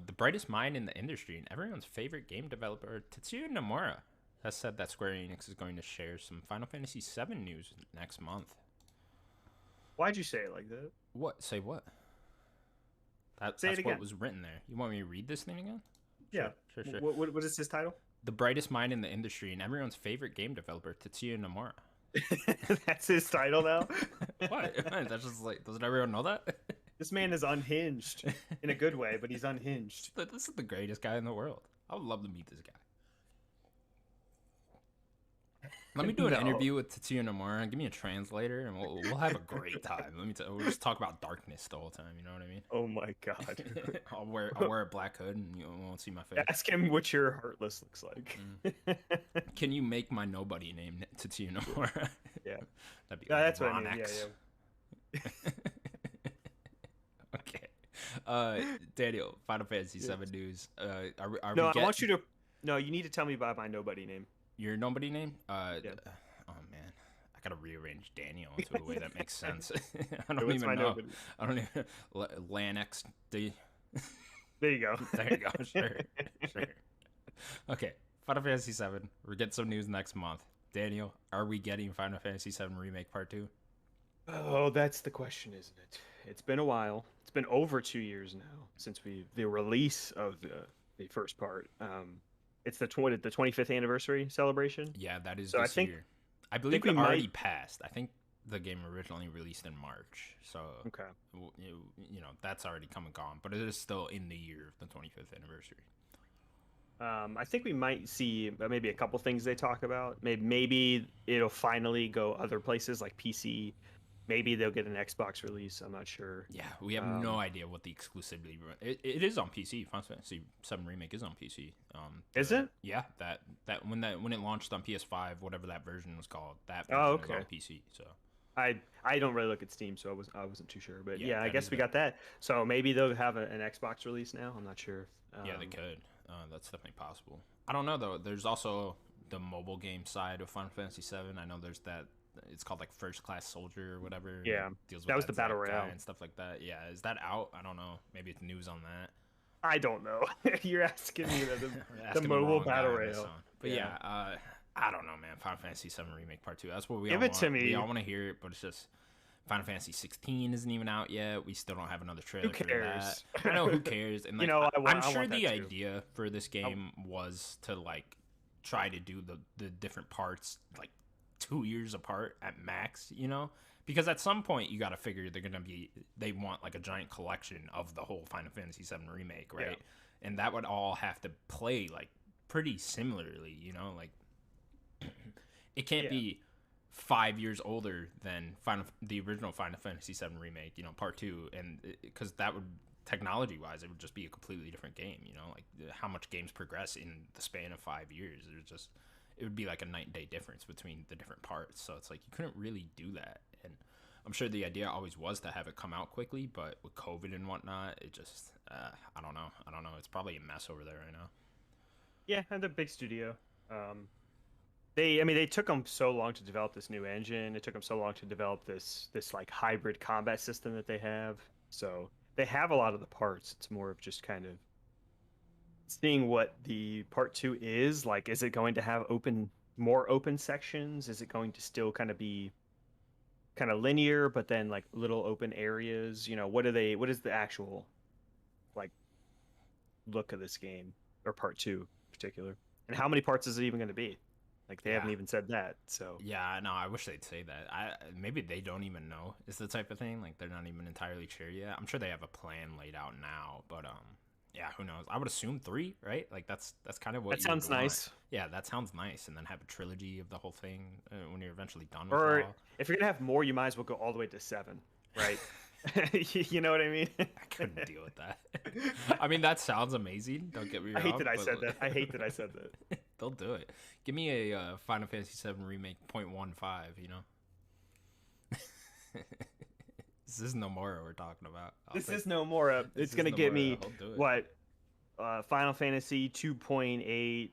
The brightest mind in the industry and everyone's favorite game developer, Tetsuya Nomura, has said that Square Enix is going to share some Final Fantasy VII news next month. Why'd you say it like that? What? Say what? That's what was written there. You want me to read this thing again? Yeah. Sure. What is his title? The brightest mind in the industry and everyone's favorite game developer, Tetsuya Nomura. That's his title now? What? That's just like, doesn't everyone know that? This man is unhinged in a good way, but he's unhinged. This is the greatest guy in the world. I would love to meet this guy. Let me do an interview with Tetsuya Nomura. Give me a translator, and we'll have a great time. We'll just talk about darkness the whole time. You know what I mean? Oh my god! I'll wear a black hood, and you won't see my face. Ask him what your Heartless looks like. Can you make my nobody name Tetsuya Nomura? Yeah, that'd be that's what I mean. Yeah. Okay. Daniel, Final Fantasy VII news. Are no, I want you to. No, you need to tell me about my nobody name. Your nobody name? Yeah. Oh man, I gotta rearrange Daniel into a way that makes sense. I don't even know. Nobody? I don't even. Lanx D. There you go. There you go. Sure. Okay, Final Fantasy VII. We're getting some news next month. Daniel, are we getting Final Fantasy VII Remake Part 2? Oh, that's the question, isn't it? It's been a while. It's been over 2 years now since the release of the first part. It's the 25th anniversary celebration. Yeah, that is so this year. I believe it already passed. I think the game originally released in March. So okay, that's already come and gone, but it is still in the year of the 25th anniversary. I think we might see maybe a couple things they talk about. Maybe it'll finally go other places like PC. Maybe they'll get an Xbox release. I'm not sure. Yeah, we have no idea what the exclusivity. It is on PC. Final Fantasy VII Remake is on PC. Is it? Yeah, that when it launched on PS5, whatever that version was called, that version is on PC. So I don't really look at Steam, so I wasn't too sure. But yeah I guess we that. got that. So maybe they'll have an Xbox release now. I'm not sure. Yeah, they could. That's definitely possible. I don't know though. There's also the mobile game side of Final Fantasy VII. I know there's that. It's called like First Class Soldier or whatever. Yeah, deals with that was the battle royale and stuff like that. Yeah, is that out? I don't know. Maybe it's news on that. I don't know. You're asking me the mobile battle royale. But yeah, I don't know, man. Final Fantasy VII Remake Part 2. That's what we give all it want. to me. We all want to hear it, but it's just Final Fantasy 16 isn't even out yet. We still don't have another trailer for that. I know, who cares? And like, I'm sure the idea for this game was to like try to do the different parts like 2 years apart at max, because at some point you got to figure they want like a giant collection of the whole Final Fantasy VII Remake, right? Yeah. And that would all have to play like pretty similarly, like it can't be 5 years older than the original Final Fantasy VII Remake, Part 2, and because that would technology wise it would just be a completely different game, like how much games progress in the span of 5 years. It would be like a night and day difference between the different parts. So it's like you couldn't really do that. And I'm sure the idea always was to have it come out quickly, but with COVID and whatnot, it just, I don't know. It's probably a mess over there right now. Yeah, and the big studio. They took them so long to develop this new engine. It took them so long to develop this like hybrid combat system that they have. So they have a lot of the parts. It's more of just kind of seeing what the part 2 is like. Is it going to have more open sections? Is it going to still kind of be kind of linear but then like little open areas? What is the actual like look of this game, or part 2 in particular, and how many parts is it even going to be? Like they haven't even said that. So yeah, no, I wish they'd say that. Maybe they don't even know. It's the type of thing like they're not even entirely sure yet. I'm sure they have a plan laid out now, but yeah, who knows? I would assume 3, right? Like that's kind of what that you would sounds want. nice. Yeah, that sounds nice, and then have a trilogy of the whole thing when you're eventually done with Or it all. if you're gonna have more, you might as well go all the way to 7, right? You know what I mean? I couldn't deal with that. I mean, that sounds amazing. Don't get me wrong. I hate that I said that. I hate that I said that. They'll do it. Give me a Final Fantasy VII Remake .15, you know? This is Nomura we're talking about. This is Nomura. It's going to get me, what, Final Fantasy 2.8,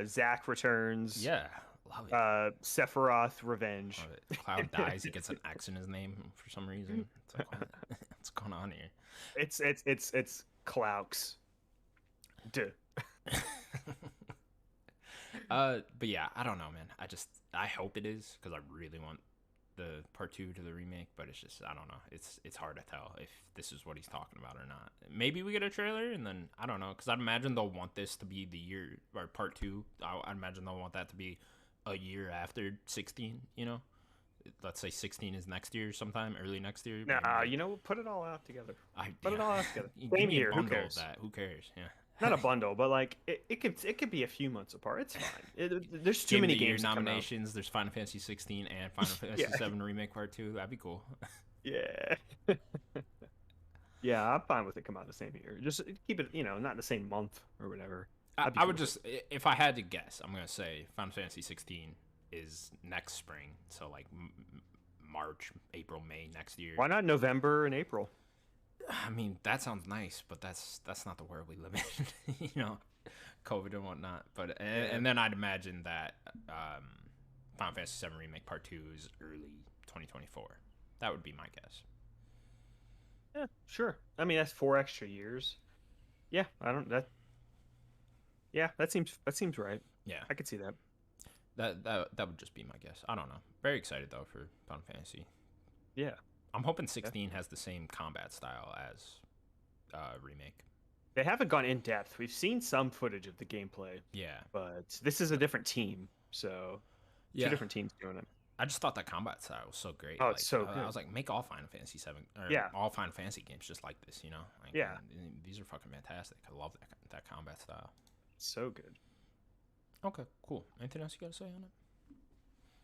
Zack Returns. Yeah, love it. Sephiroth Revenge. Love it. Cloud dies, he gets an X in his name for some reason. It's like, what's going on here? It's Clouks. Duh. But yeah, I don't know, man. I hope it is because I really want the part 2 to the remake, but it's just I don't know. It's hard to tell if this is what he's talking about or not. Maybe we get a trailer and then I don't know because I'd imagine they'll want this to be the year or part 2. I'd imagine they'll want that to be a year after 16. You know, let's say 16 is next year, sometime early next year. Nah, you know, put it all out together. Put it all out together. Same year. Who cares? Who cares? Yeah. Not a bundle, but like it could be a few months apart. It's fine. There's too many games nominations. There's Final Fantasy 16 and Final Fantasy 7 Remake Part 2. That'd be cool. Yeah. Yeah, I'm fine with it come out the same year. Just keep it, you know, not the same month or whatever. I would just, if I had to guess, I'm gonna say Final Fantasy 16 is next spring, so like March, April, May next year. Why not November and April? I mean, that sounds nice, but that's not the world we live in, you know, COVID and whatnot. But and then I'd imagine that Final Fantasy 7 Remake Part 2 is early 2024. That would be my guess. Yeah, sure. I mean, that's 4 extra years. Yeah, Yeah, that seems right. Yeah, I could see that. That would just be my guess. I don't know. Very excited though for Final Fantasy. Yeah. I'm hoping 16 has the same combat style as Remake. They haven't gone in depth. We've seen some footage of the gameplay. Yeah. But this is a different team, so two different teams doing it. I just thought that combat style was so great. Oh, it's so good. I was like, make all Final Fantasy 7 or all Final Fantasy games just like this, you know? Like, yeah. These are fucking fantastic. I love that combat style. So good. Okay, cool. Anything else you got to say on it?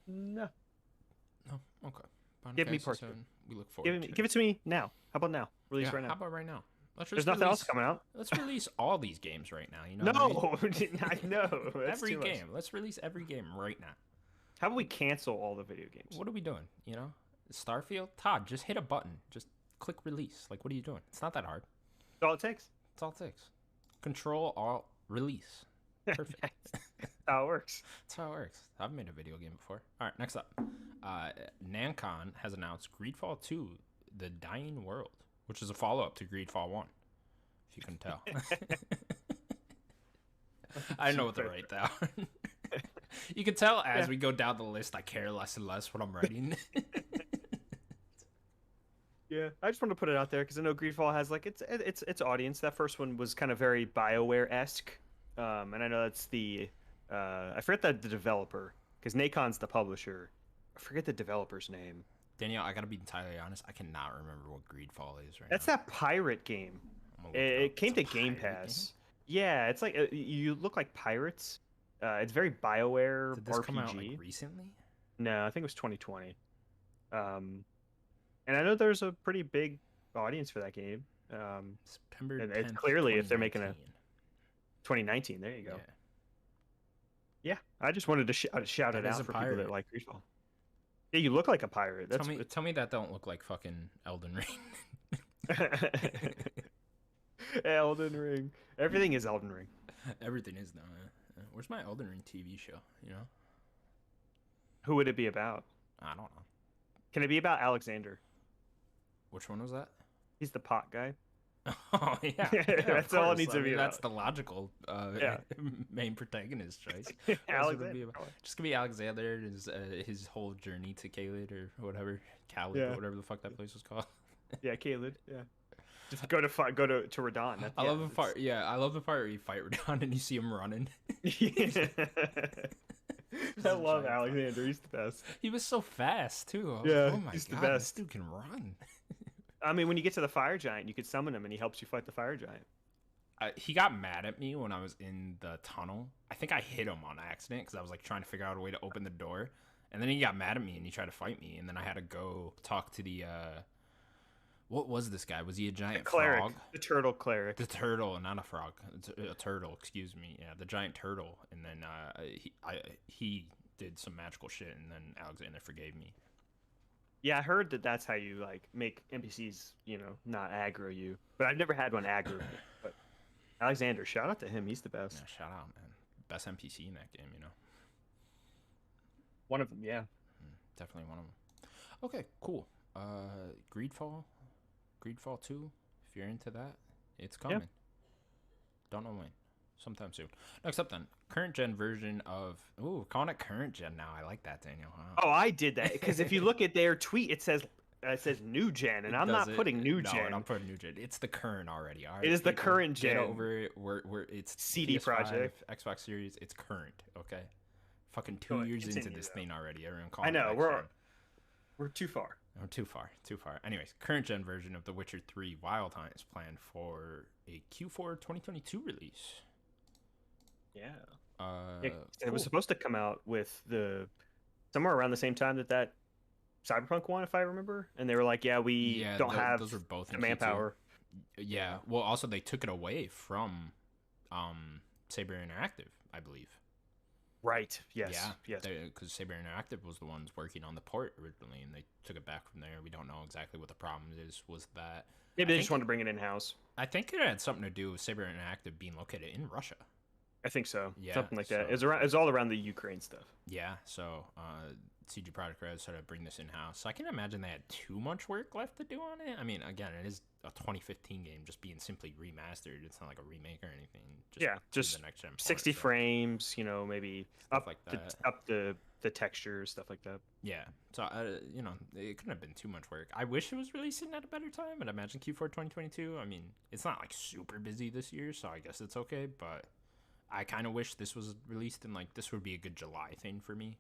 No. No? Okay. Final Give Fantasy me part 7, we look forward to it. Give it to me now. How about now? Release right now. How about right now? There's nothing else coming out. Let's release all these games right now. You know? No, I know. Every game. Let's release every game right now. How about we cancel all the video games? What are we doing? You know, Starfield. Todd, just hit a button. Just click release. Like, what are you doing? It's not that hard. That's all it takes. That's all it takes. Control Alt Release. Perfect. That's how it works. That's how it works. I've made a video game before. All right, next up. Namcon has announced Greenfall 2, The Dying World, which is a follow-up to Greenfall 1, if you couldn't tell. I didn't know what to write down. You can tell as we go down the list, I care less and less what I'm writing. Yeah, I just want to put it out there because I know Greenfall has like its audience. That first one was kind of very BioWare-esque, and I know that's the I forget the developer because Nacon's the publisher. I forget the developer's name. Danielle, I gotta be entirely honest. I cannot remember what Greenfall is right now. That's that pirate game. It came to Game Pass. Yeah, it's like you look like pirates. It's very BioWare Did this RPG. come out like recently? No, I think it was 2020. And I know there's a pretty big audience for that game. September 10th, it's clearly if they're making a 2019. There you go. Yeah, I just wanted to shout it out for people that like Greenfall. Yeah, you look like a pirate. Tell me that don't look like fucking Elden Ring. Elden Ring. Everything is Elden Ring. Everything is now. Where's my Elden Ring TV show? You know. Who would it be about? I don't know. Can it be about Alexander? Which one was that? He's the pot guy. Oh yeah, that's all it needs to be. That's the logical main protagonist choice. Alexander. Just gonna be Alexander and his whole journey to Caelid or whatever, Caelid, whatever the fuck that place was called. Yeah, Caelid. Yeah. Just go to Radahn. I love the part where you fight Radahn and you see him running. I love Alexander. He's the best. He was so fast too. Yeah, Oh my he's the god, best. this dude can run. I mean, when you get to the fire giant, you could summon him, and he helps you fight the fire giant. He got mad at me when I was in the tunnel. I think I hit him on accident because I was like trying to figure out a way to open the door, and then he got mad at me and he tried to fight me, and then I had to go talk to the what was this guy? Was he a giant Cleric, frog? the turtle cleric. The turtle, not a frog. It's a turtle, excuse me. Yeah, the giant turtle. And then he did some magical shit, and then Alexander forgave me. Yeah, I heard that that's how you like make NPCs, not aggro you. But I've never had one aggro me. But Alexander, shout out to him. He's the best. Yeah, shout out, man. Best NPC in that game, One of them, yeah. Definitely one of them. Okay, cool. Greedfall 2, if you're into that, it's coming. Yep. Don't know when. Sometime soon. Next up then, current gen version of... Ooh, calling it current gen now. I like that, Daniel. Huh? Oh, I did that. Because if you look at their tweet, it says new gen, and I'm not putting new gen. No, I'm not putting new gen. It's the current already. All right? It is the current gen. Get over it. It's CD PS5, Projekt. Xbox Series. It's current, okay? Fucking 2 years into this thing already. Everyone calling I know, it we're too far. Oh, too far. Anyways, current gen version of The Witcher 3 Wild Hunt is planned for a Q4 2022 release. Yeah. Cool. It was supposed to come out with somewhere around the same time that Cyberpunk one, if I remember. And they were like, we don't have those are both the manpower. Yeah. Well, also they took it away from Saber Interactive, I believe. Right. Yes. Yeah. Yes. Because Saber Interactive was the ones working on the port originally, and they took it back from there. We don't know exactly what the problem is. Was that maybe they just wanted to bring it in house? I think it had something to do with Saber Interactive being located in Russia. I think so. Yeah, something like that. It's all around the Ukraine stuff. Yeah. So CG Projekt Red started to bring this in house. So I can imagine they had too much work left to do on it. I mean, again, it is a 2015 game, just being simply remastered. It's not like a remake or anything. Just the next gen 60 frames. Maybe stuff up like that. Up the textures, stuff like that. Yeah. So it couldn't have been too much work. I wish it was releasing at a better time. And imagine Q4 2022. I mean, it's not like super busy this year, so I guess it's okay. But I kind of wish this was released in this would be a good July thing for me.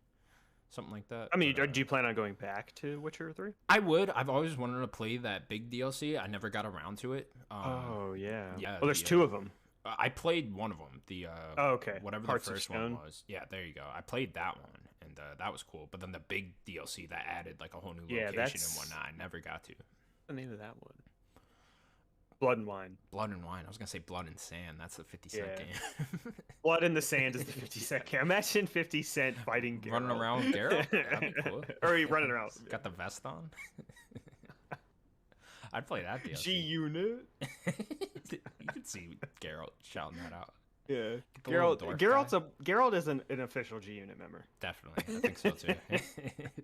Something like that. I mean, do you plan on going back to Witcher 3? I would. I've always wanted to play that big DLC. I never got around to it. Oh, yeah. Yeah. Well, there's two of them. I played one of them. okay. Whatever Hearts the first one was. Yeah, there you go. I played that one, and that was cool. But then the big DLC that added a whole new location and whatnot, I never got to. What's the name of that one? Blood and Wine. Blood and Wine. I was gonna say Blood and Sand. That's the 50 Cent game. Blood in the Sand is the 50 Cent game. Imagine 50 Cent fighting Geralt. Running around with Geralt. That'd be cool. Or he running around. Got the vest on. I'd play that DLC. G-Unit. You can see Geralt shouting that out. Yeah. Geralt is an official G-Unit member. Definitely. I think so too.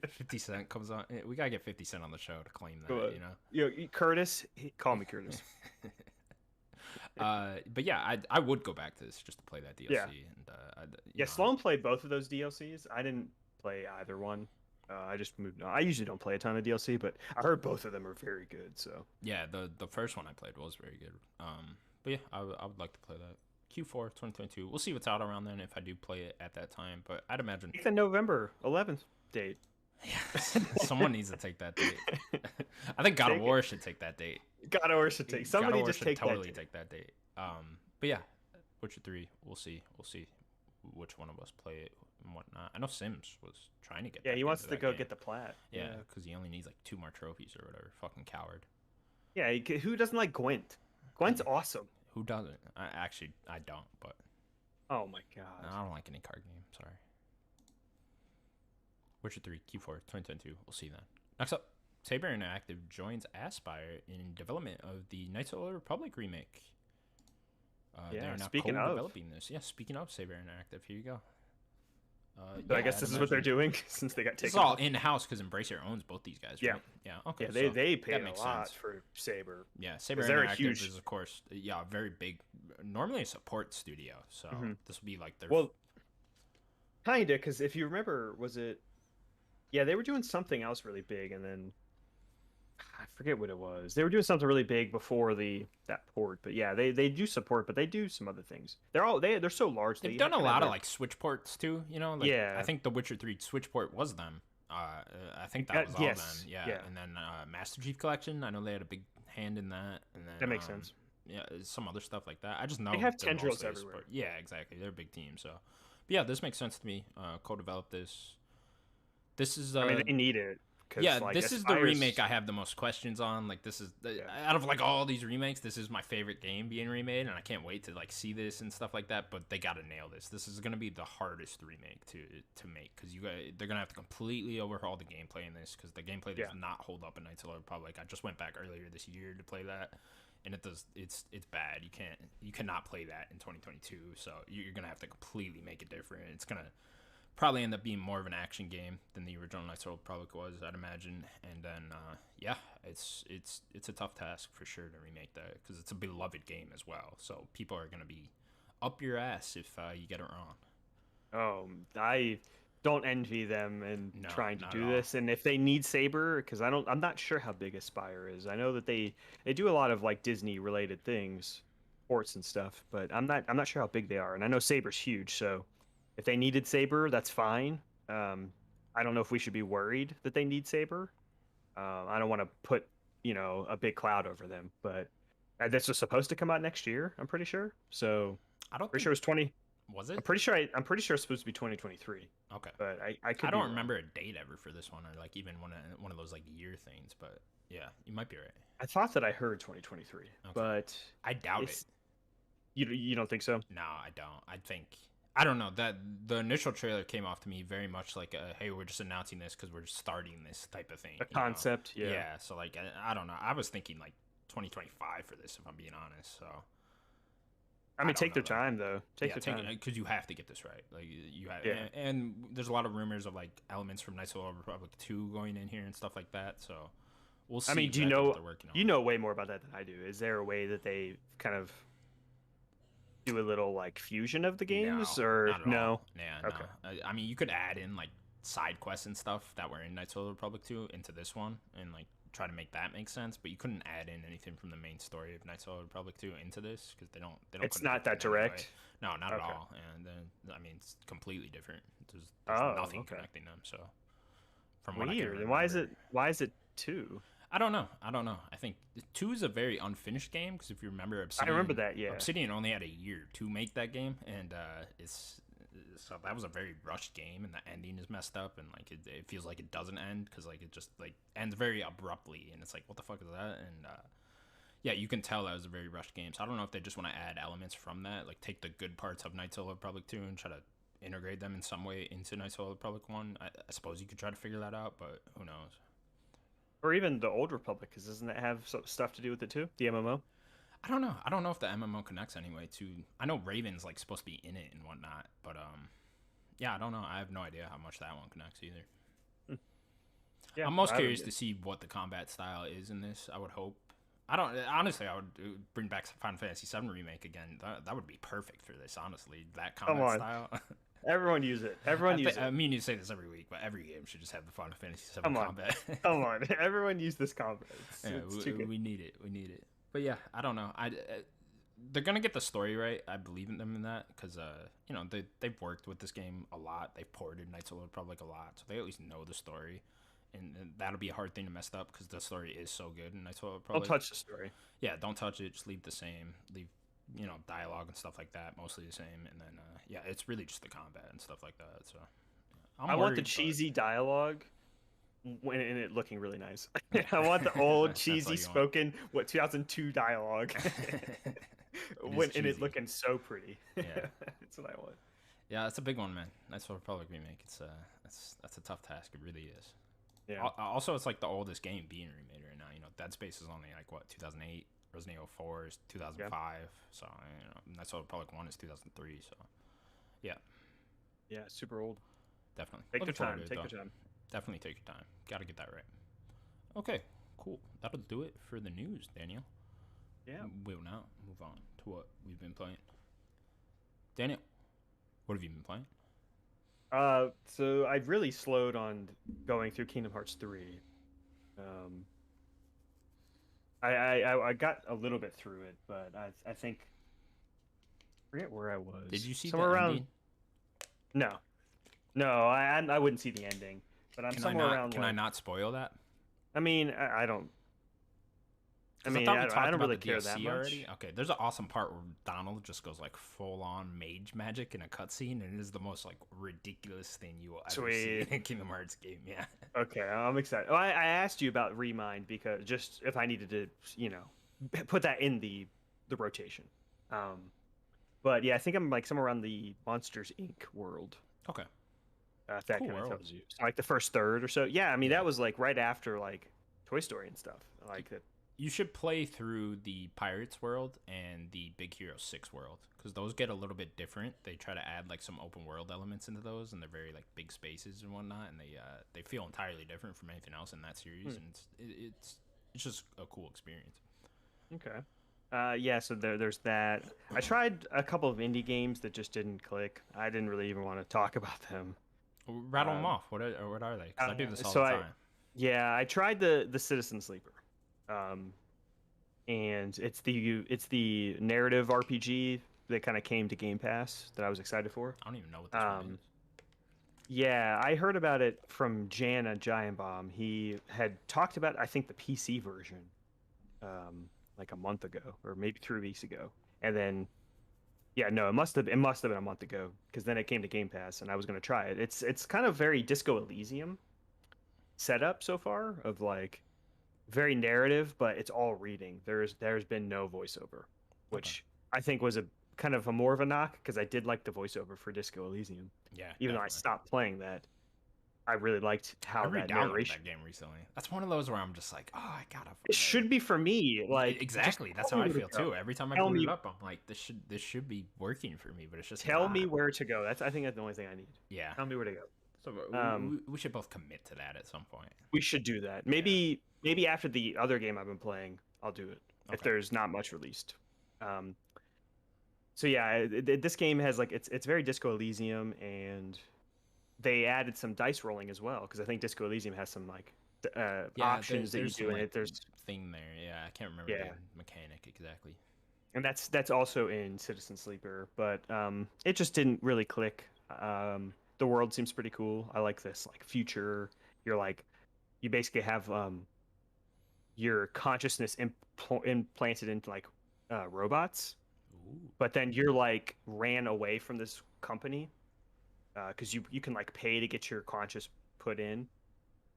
50 Cent comes on. We gotta get 50 Cent on the show to claim that, Curtis, call me Curtis. But yeah, I would go back to this just to play that DLC. Yeah. And Sloan played both of those DLCs. I didn't play either one. I just moved on. I usually don't play a ton of DLC, but I heard both of them are very good. So yeah, the first one I played was very good. But yeah, I would like to play that. Q4 2022. We'll see what's out around then if I do play it at that time. But I'd imagine it's the November 11th date. Yeah, someone needs to take that date. I think God of War should take that date. God of War should take. Somebody just take totally take that date. But yeah, Witcher 3. We'll see which one of us play it and whatnot. I know Sims was trying to get. Yeah, he wants to go get the plat. Yeah, because he only needs 2 more trophies or whatever. Fucking coward. Yeah, who doesn't like Gwent? Gwent's awesome. Who doesn't? I don't, but... Oh my god. No, I don't like any card game. Sorry. Witcher 3, Q4, 2022. We'll see then. Next up, Saber Interactive joins Aspyr in development of the Knights of the Old Republic remake. They're now co-developing this. Yeah, speaking of Saber Interactive, here you go. I guess this is what they're doing since they got taken. It's all in-house because Embracer owns both these guys, right? Yeah. Okay. Yeah, they paid a lot for Saber. Yeah, Saber Interactive is, of course, a very big, normally a support studio. So this will be their... Well, kinda, because if you remember, was it... Yeah, they were doing something else really big, and then I forget what it was. They were doing something really big before that port, but yeah, they do support, but they do some other things. They're so large. They've They done a kind of have lot of their like Switch ports too. You know, like I yeah. think The Witcher 3 Switch port was them. I think that was all them. Yes, Yeah, yeah, and then Master Chief Collection. I know they had a big hand in that, and that then makes sense. yeah, some other stuff like that. I just They know have they're tendrils mostly a everywhere. support. Yeah, exactly. They're a big team. So, but yeah, this makes sense to me. Co-develop this. This is I mean, they need it because yeah, like this is the remake Aspire's I have the most questions on. Like, this is yeah. out of like all these remakes, this is my favorite game being remade, and I can't wait to like see this and stuff like that. But they got to nail this. This is gonna be the hardest remake to make because they're gonna have to completely overhaul the gameplay in this because the gameplay does not hold up in Knights of the Old Republic. I just went back earlier this year to play that, and it does. It's bad. You cannot play that in 2022. So you're gonna have to completely make it different. It's gonna probably end up being more of an action game than the original Knights of the Old Republic was, I'd imagine. And then, yeah, it's a tough task for sure to remake that because it's a beloved game as well. So people are gonna be up your ass if you get it wrong. Oh, I don't envy them in No, trying to not at do all. this. And if they need Saber, because I'm not sure how big Aspire is. I know that they do a lot of like Disney related things, sports and stuff, but I'm not sure how big they are. And I know Saber's huge, so if they needed Saber, that's fine. I don't know if we should be worried that they need Saber. I don't want to put a big cloud over them, but this was supposed to come out next year. I'm pretty sure. So I don't pretty think sure it was 20. was I'm it pretty sure I'm pretty sure it's supposed to be 2023, okay. but I I could be don't wrong. remember a date ever for this one or like even one of those like year things, but yeah, you might be right. I thought that I heard 2023, Okay, but I doubt it. it's you don't think so? No, I don't. I think I don't know that the initial trailer came off to me very much like a, hey, we're just announcing this because we're just starting this type of thing. A You know? concept, yeah. Yeah. So like I don't know. I was thinking like 2025 for this if I'm being honest. So I I mean, don't take know their though. time though. Take Yeah, their time. because you have to get this right. Like you have, Yeah. and there's a lot of rumors of like elements from Knights of the Old Republic 2 going in here and stuff like that. So we'll see I mean, do you exactly what know they're working on. you know way more about that than I do. Is there a way that they kind of do a little like fusion of the games No, or not at no? all. Yeah, Okay. no. I mean, you could add in like side quests and stuff that were in Knights of the Republic 2 into this one and like try to make that make sense, but you couldn't add in anything from the main story of Knights of the Republic 2 into this because they don't It's not connect that in any way. direct. No, not at Okay. all. And then I mean, it's completely different. There's Oh, nothing okay. connecting them. So from what I can Weird. And remember, why is it two? I don't know. I don't know. I think 2 is a very unfinished game because if you remember, I remember that, yeah. Obsidian only had a year to make that game, and it's so that was a very rushed game, and the ending is messed up, and like it feels like it doesn't end because like it just like ends very abruptly, and it's like what the fuck is that? And yeah, you can tell that was a very rushed game. So I don't know if they just want to add elements from that, like take the good parts of Knights of the Republic 2 and try to integrate them in some way into Knights of the Republic 1. I suppose you could try to figure that out, but who knows? Or even the Old Republic, because doesn't it have stuff to do with it too? The MMO. I don't know. I don't know if the MMO connects anyway to. I know Raven's like supposed to be in it and whatnot, but yeah, I don't know. I have no idea how much that one connects either. Yeah, I'm most I curious would- to see what the combat style is in this. I would hope. I don't honestly. I would bring back Final Fantasy VII remake again. That would be perfect for this. Honestly, that Come combat on. style. Everyone use it. Everyone use I it. mean, you say this every week, but every game should just have the Final Fantasy VII Come on. combat. Come on. Everyone use this combat. Yeah, It's too good. we need it. We need it. But yeah, I don't know. They're gonna get the story right. I believe in them in that because you know they've worked with this game a lot. They've ported Knights of the Republic a lot, so they at least know the story. And that'll be a hard thing to mess up because the story is so good in Knights of the Republic. Don't touch the story. Yeah, don't touch it. Just leave the same. Leave dialogue and stuff like that mostly the same. And then yeah, it's really just the combat and stuff like that. So I want the cheesy dialogue when in it looking really nice. I want the That's all old you cheesy want. spoken 2002 dialogue when in it cheesy. looking so pretty. Yeah. That's what I want. Yeah, it's a big one, man. Knights of the Republic remake. It's that's a tough task. It really is. Yeah. Also, it's like the oldest game being remade right now. You know, Dead Space is only like what 2008. Resident Evil 4 is 2005. So Knights of the Republic 1 is 2003. So yeah, Yeah, super old. definitely. Take Looking your time. forward to it, Take though. your time. Definitely take your time. Got to get that right. Okay, cool. That'll do it for the news, Daniel. Yeah. We'll now move on to what we've been playing. Daniel, what have you been playing? So I've really slowed on going through Kingdom Hearts 3. I got a little bit through it, but I think I forget where I Did was. you see Somewhere the around. ending? No, no, I wouldn't see the ending, but I'm Can I somewhere not? around Can I like. not spoil that? I mean, I don't. I Because I mean, thought we I talked don't about really the care that DLC much. already. Okay, there's an awesome part where Donald just goes like full on mage magic in a cutscene, and it is the most like ridiculous thing you will ever see Sweet. in a Kingdom Hearts game. Yeah. Okay, I'm excited. Well, I asked you about Remind because just if I needed to, put that in the rotation. Um, but yeah, I think I'm like somewhere around the Monsters Inc. world. Okay. If that Cool kind of world. tells you, so, like the first third or so. Yeah, I mean Yeah. that was like right after like Toy Story and stuff. Like that. You should play through the Pirates world and the Big Hero 6 world because those get a little bit different. They try to add like some open world elements into those, and they're very like big spaces and whatnot, and they feel entirely different from anything else in that series, and it's just a cool experience. Okay. Yeah, so there's that. I tried a couple of indie games that just didn't click. I didn't really even want to talk about them. Rattle them Um, off. What are they? Because I do this all so the time. yeah, I tried the Citizen Sleeper, um, and it's the narrative RPG that kind of came to Game Pass that I was excited for. I don't even know what this one Um, is. yeah, I heard about it from Jan at Giant Bomb. He had talked about I think the PC version, like a month ago or maybe 3 weeks ago, and then yeah, no, it must have been a month ago because then it came to Game Pass and I was gonna try it. It's kind of very Disco Elysium setup so far of like very narrative, but it's all reading. There's been no voiceover, Okay. which I think was a kind of a more of a knock because I did like the voiceover for Disco Elysium, Yeah, even though I definitely. stopped playing that. I really liked I how that re-downloaded narration. that game recently. That's one of those where I'm just like, oh, I gotta. It should be for me. Like, just Exactly. tell That's how me I where to feel go. too. Every time I Tell boot it me, up, I'm like, this should be working for me, but it's just tell me not. where to go. I think that's the only thing I need. Yeah. Tell me where to So go. we should both commit to that at some point. We should do that. Yeah. Maybe after the other game I've been playing, I'll do it if Okay. there's not much released. Um, so yeah, this game has like it's very Disco Elysium, and they added some dice rolling as well because I think Disco Elysium has some like Yeah. options that you There's some do in like it. There's thing there. Yeah. I can't remember the yeah, mechanic exactly. and that's also in Citizen Sleeper, but it just didn't really click. The world seems pretty cool. I like this like future. You're like you basically have your consciousness implanted into like robots, Ooh. but then you're like ran away from this company because you can like pay to get your conscious put in,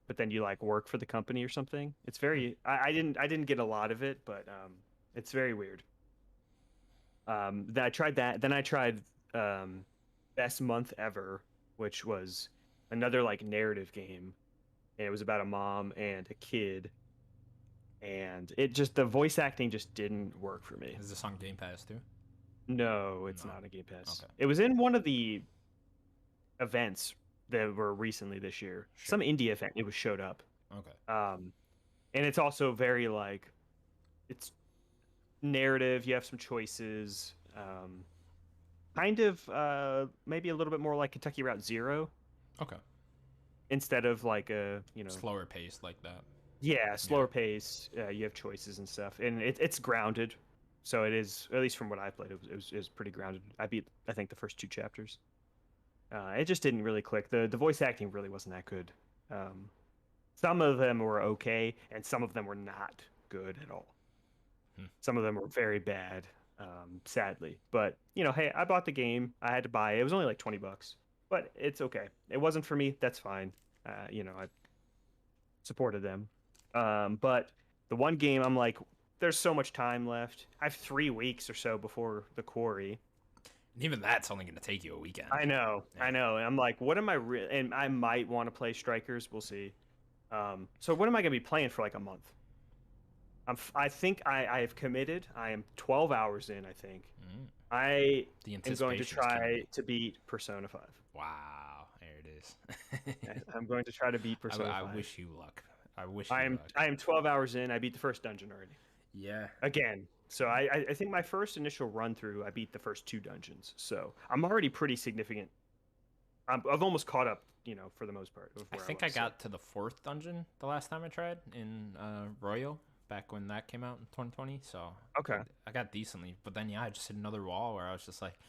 but then you like work for the company or something. It's Hmm. very I didn't get a lot of it, but it's very weird. Then I tried that. Then I tried Best Month Ever, which was another like narrative game, and it was about a mom and a kid, and it just the voice acting just didn't work for me. Is this on Game Pass too? No, it's No. not a Game Pass. Okay. It was in one of the events that were recently this year. Some Sure. indie event. It was showed up. Okay. Um, and it's also very like it's narrative. You have some choices. Kind of maybe a little bit more like Kentucky Route Zero Okay. instead of like a Slower pace like that. yeah, Yeah. slower pace. You have choices and stuff, and it's grounded. So it is, at least from what I played, it was pretty grounded. I beat, I think, the first two chapters. It just didn't really click. The voice acting really wasn't that good. Um, some of them were okay, and some of them were not good at all. Hmm. Some of them were very bad, sadly. But hey, I bought the game. I had to buy it. It was only like $20, but it's okay. It wasn't for me. That's fine. I supported them. But the one game, I'm like, there's so much time left. I have 3 weeks or so before the quarry. And even that's only going to take you a weekend. I know, Yeah. I know. And I'm like, what am I? And I might want to play Strikers. We'll see. So what am I gonna be playing for like a month? I think I have committed. I am 12 hours in. I think Mm. I The am going to anticipation's killing try me. to beat Persona 5. Wow. There it is. I'm going to try to beat Persona I 5. wish you luck. I wish I you am luck. I am 12 hours in. I beat the first dungeon already. Yeah. Again. So I think my first initial run through, I beat the first two dungeons. So I'm already pretty significant. I've almost caught up, for the most part of I where think I I was. So got to the fourth dungeon the last time I tried in Royal. back when that came out in 2020. So Okay. I got decently, but then I just hit another wall where I was just like,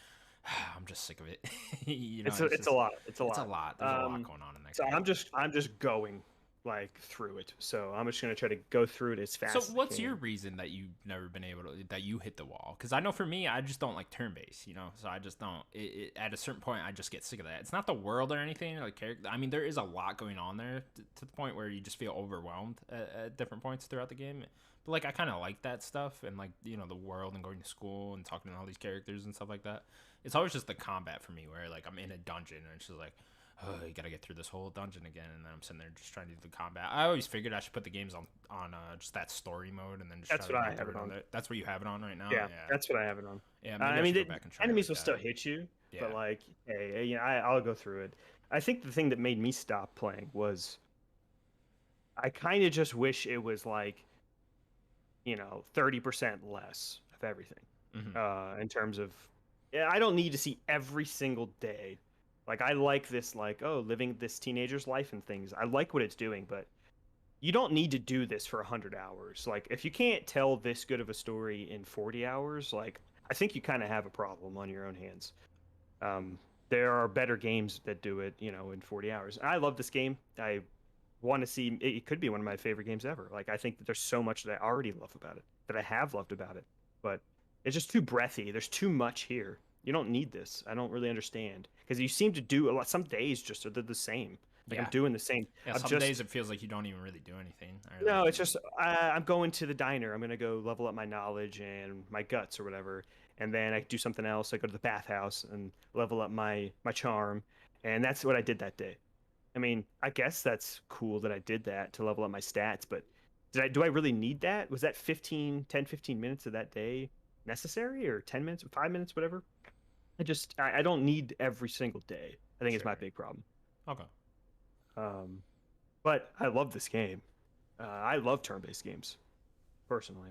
I'm just sick of it. It's a lot. It's a It's a lot. lot. There's a lot going on in that So game. I'm just going like through it. So I'm just gonna try to go through it as fast. So as what's I can. your reason that you've never been able to that you hit the wall? Because I know for me, I just don't like turn based. So I just don't. At a certain point, I just get sick of that. It's not the world or anything. Like character. I mean, there is a lot going on there to the point where you just feel overwhelmed at different points throughout the game. But like I kind of like that stuff and like the world and going to school and talking to all these characters and stuff like that. It's always just the combat for me where like I'm in a dungeon and it's just like, oh, you gotta get through this whole dungeon again, and then I'm sitting there just trying to do the combat. I always figured I should put the games on just that story mode, and then just That's try what to I get have through it on. That's what you have it on right now. Yeah, that's what I have it on. Yeah. Maybe I mean, should go back and try enemies it will like still that. hit you, Yeah. but like, hey, I'll go through it. I think the thing that made me stop playing was I kind of just wish it was like, 30% less of everything. In terms of, I don't need to see every single day. Like I like this, like, oh, living this teenager's life and things. I like what it's doing, but you don't need to do this for 100 hours. Like if you can't tell this good of a story in 40 hours, like I think you kind of have a problem on your own hands. There are better games that do it, in 40 hours. I love this game. I want to see it could be one of my favorite games ever. Like I think that there's so much that I already love about it, that I have loved about it, but it's just too breathy. There's too much here. You don't need this. I don't really understand because you seem to do a lot. Some days just are the same. Like Yeah. I'm doing the same. Yeah. I'm Some just, days it feels like you don't even really do anything. no, it's just I'm going to the diner. I'm gonna go level up my knowledge and my guts or whatever, and then I do something else. I go to the bathhouse and level up my charm, and that's what I did that day. I mean, I guess that's cool that I did that to level up my stats, but do I really need that? Was that 10, 15 minutes of that day necessary, or 10 minutes, 5 minutes, whatever? I don't need every single day. I think it's my big problem. Okay. But I love this game. I love turn-based games, personally.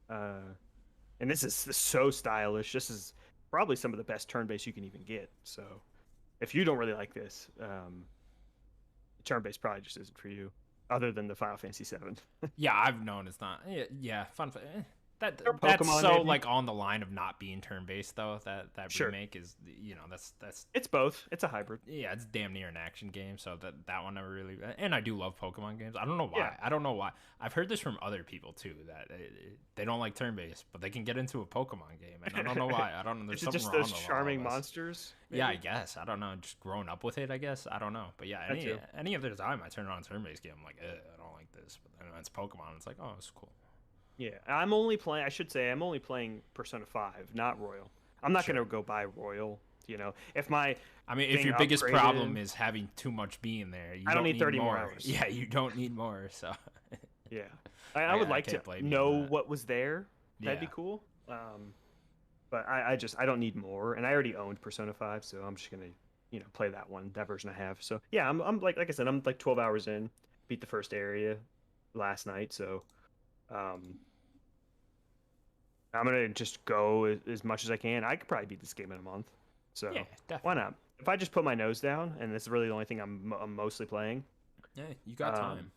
And this is so stylish. This is probably some of the best turn-based you can even get. So if you don't really like this, turn-based probably just isn't for you, other than the Final Fantasy VII. Yeah, I've known it's not. Yeah, fun. That's Pokemon, so maybe? like on the line of not being turn based though. That Sure. remake is that's It's both. It's a hybrid. yeah, it's damn near an action game. So that one never really. And I do love Pokemon games. I don't know why. Yeah. I don't know why. I've heard this from other people too that they don't like turn based, but they can get into a Pokemon game, and I don't know why. I don't know. There's Is it something just wrong those with all charming of us. monsters? Yeah, I maybe? guess. I don't know. Just growing up with it, I guess. I don't know. But yeah, That too. any other time I turn on a turn-based game, I'm like, I don't like this. But then when it's Pokemon, it's like, oh, it's cool. Yeah, I'm only playing. I should say I'm only playing Persona 5, not Royal. I'm not gonna go buy Royal. If my I mean, if thing your biggest upgraded- problem is having too much being there, you I don't need 30 more more. hours. Yeah, you don't need more. So Yeah, I would I like can't to blame you know on that. what was there. That'd be Yeah. cool. But I don't need more, and I already owned Persona 5, so I'm just gonna play that version I have. So yeah, I'm like I said, I'm like 12 hours in, beat the first area last night, so I'm gonna just go as much as I can. I could probably beat this game in a month, so yeah, definitely. why not? If I just put my nose down, and this is really the only thing I'm mostly playing. Yeah, you got time.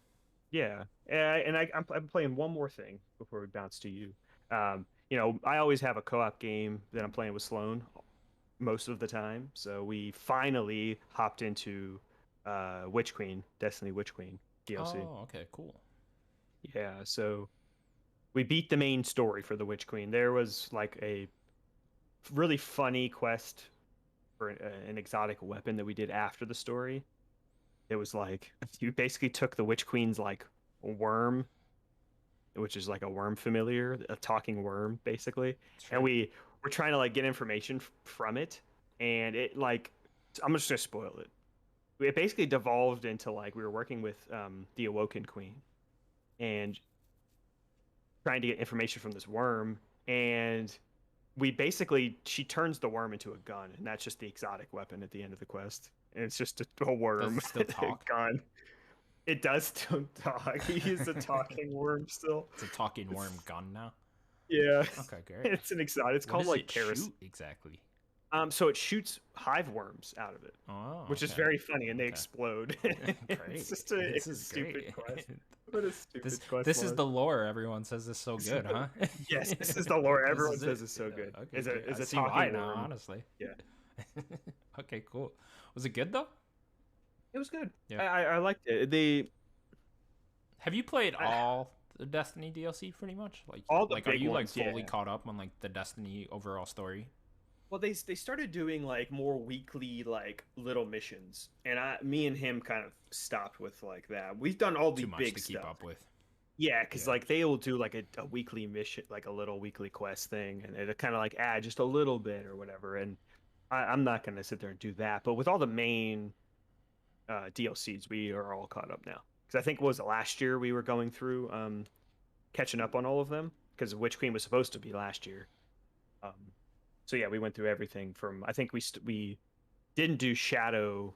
Yeah, and I'm playing one more thing before we bounce to you. I always have a co-op game that I'm playing with Sloan most of the time. So we finally hopped into Witch Queen, Destiny Witch Queen DLC. Oh, okay, cool. Yeah, so we beat the main story for the Witch Queen. There was like a really funny quest for an exotic weapon that we did after the story. It was like you basically took the Witch Queen's like worm, which is like a worm familiar, a talking worm basically, Sure. and we were trying to like get information from it, and it like I'm just gonna spoil it. It basically devolved into like we were working with the Awoken Queen, and trying to get information from this worm, and she turns the worm into a gun, and that's just the exotic weapon at the end of the quest. And it's just a worm. Does it still talk? gun. It does still talk. He's a talking worm still. It's a talking worm gun now. Yeah. Okay, great. It's an exotic. It's What called does like it Paris. shoot exactly? So it shoots hive worms out of it, Oh, which is okay. very funny, and they Okay. explode. Great. It's just This a is stupid great. quest. What a stupid quest This is line. the lore everyone says is so good, huh? Yes, this is the lore This everyone is says it. is so good. Okay, Is great. a is I a see why talking now, worm. honestly. Yeah, Okay, cool. Was it good though? it was good. Yeah. I liked it. The Have you played I, all the Destiny DLC pretty much? all the Are big you like ones, fully yeah. caught up on like the Destiny overall story? Well, they started doing like more weekly like little missions, and me and him kind of stopped with like that. We've done all the Too much big to keep stuff. up with. Yeah, because Yeah. like they will do like a weekly mission, like a little weekly quest thing, and it'll kind of like add just a little bit or whatever. And I'm not gonna sit there and do that. But with all the main DLCs, we are all caught up now. Because I think what was it last year we were going through catching up on all of them because Witch Queen was supposed to be last year. Um, so yeah, we went through everything from I think we didn't do Shadow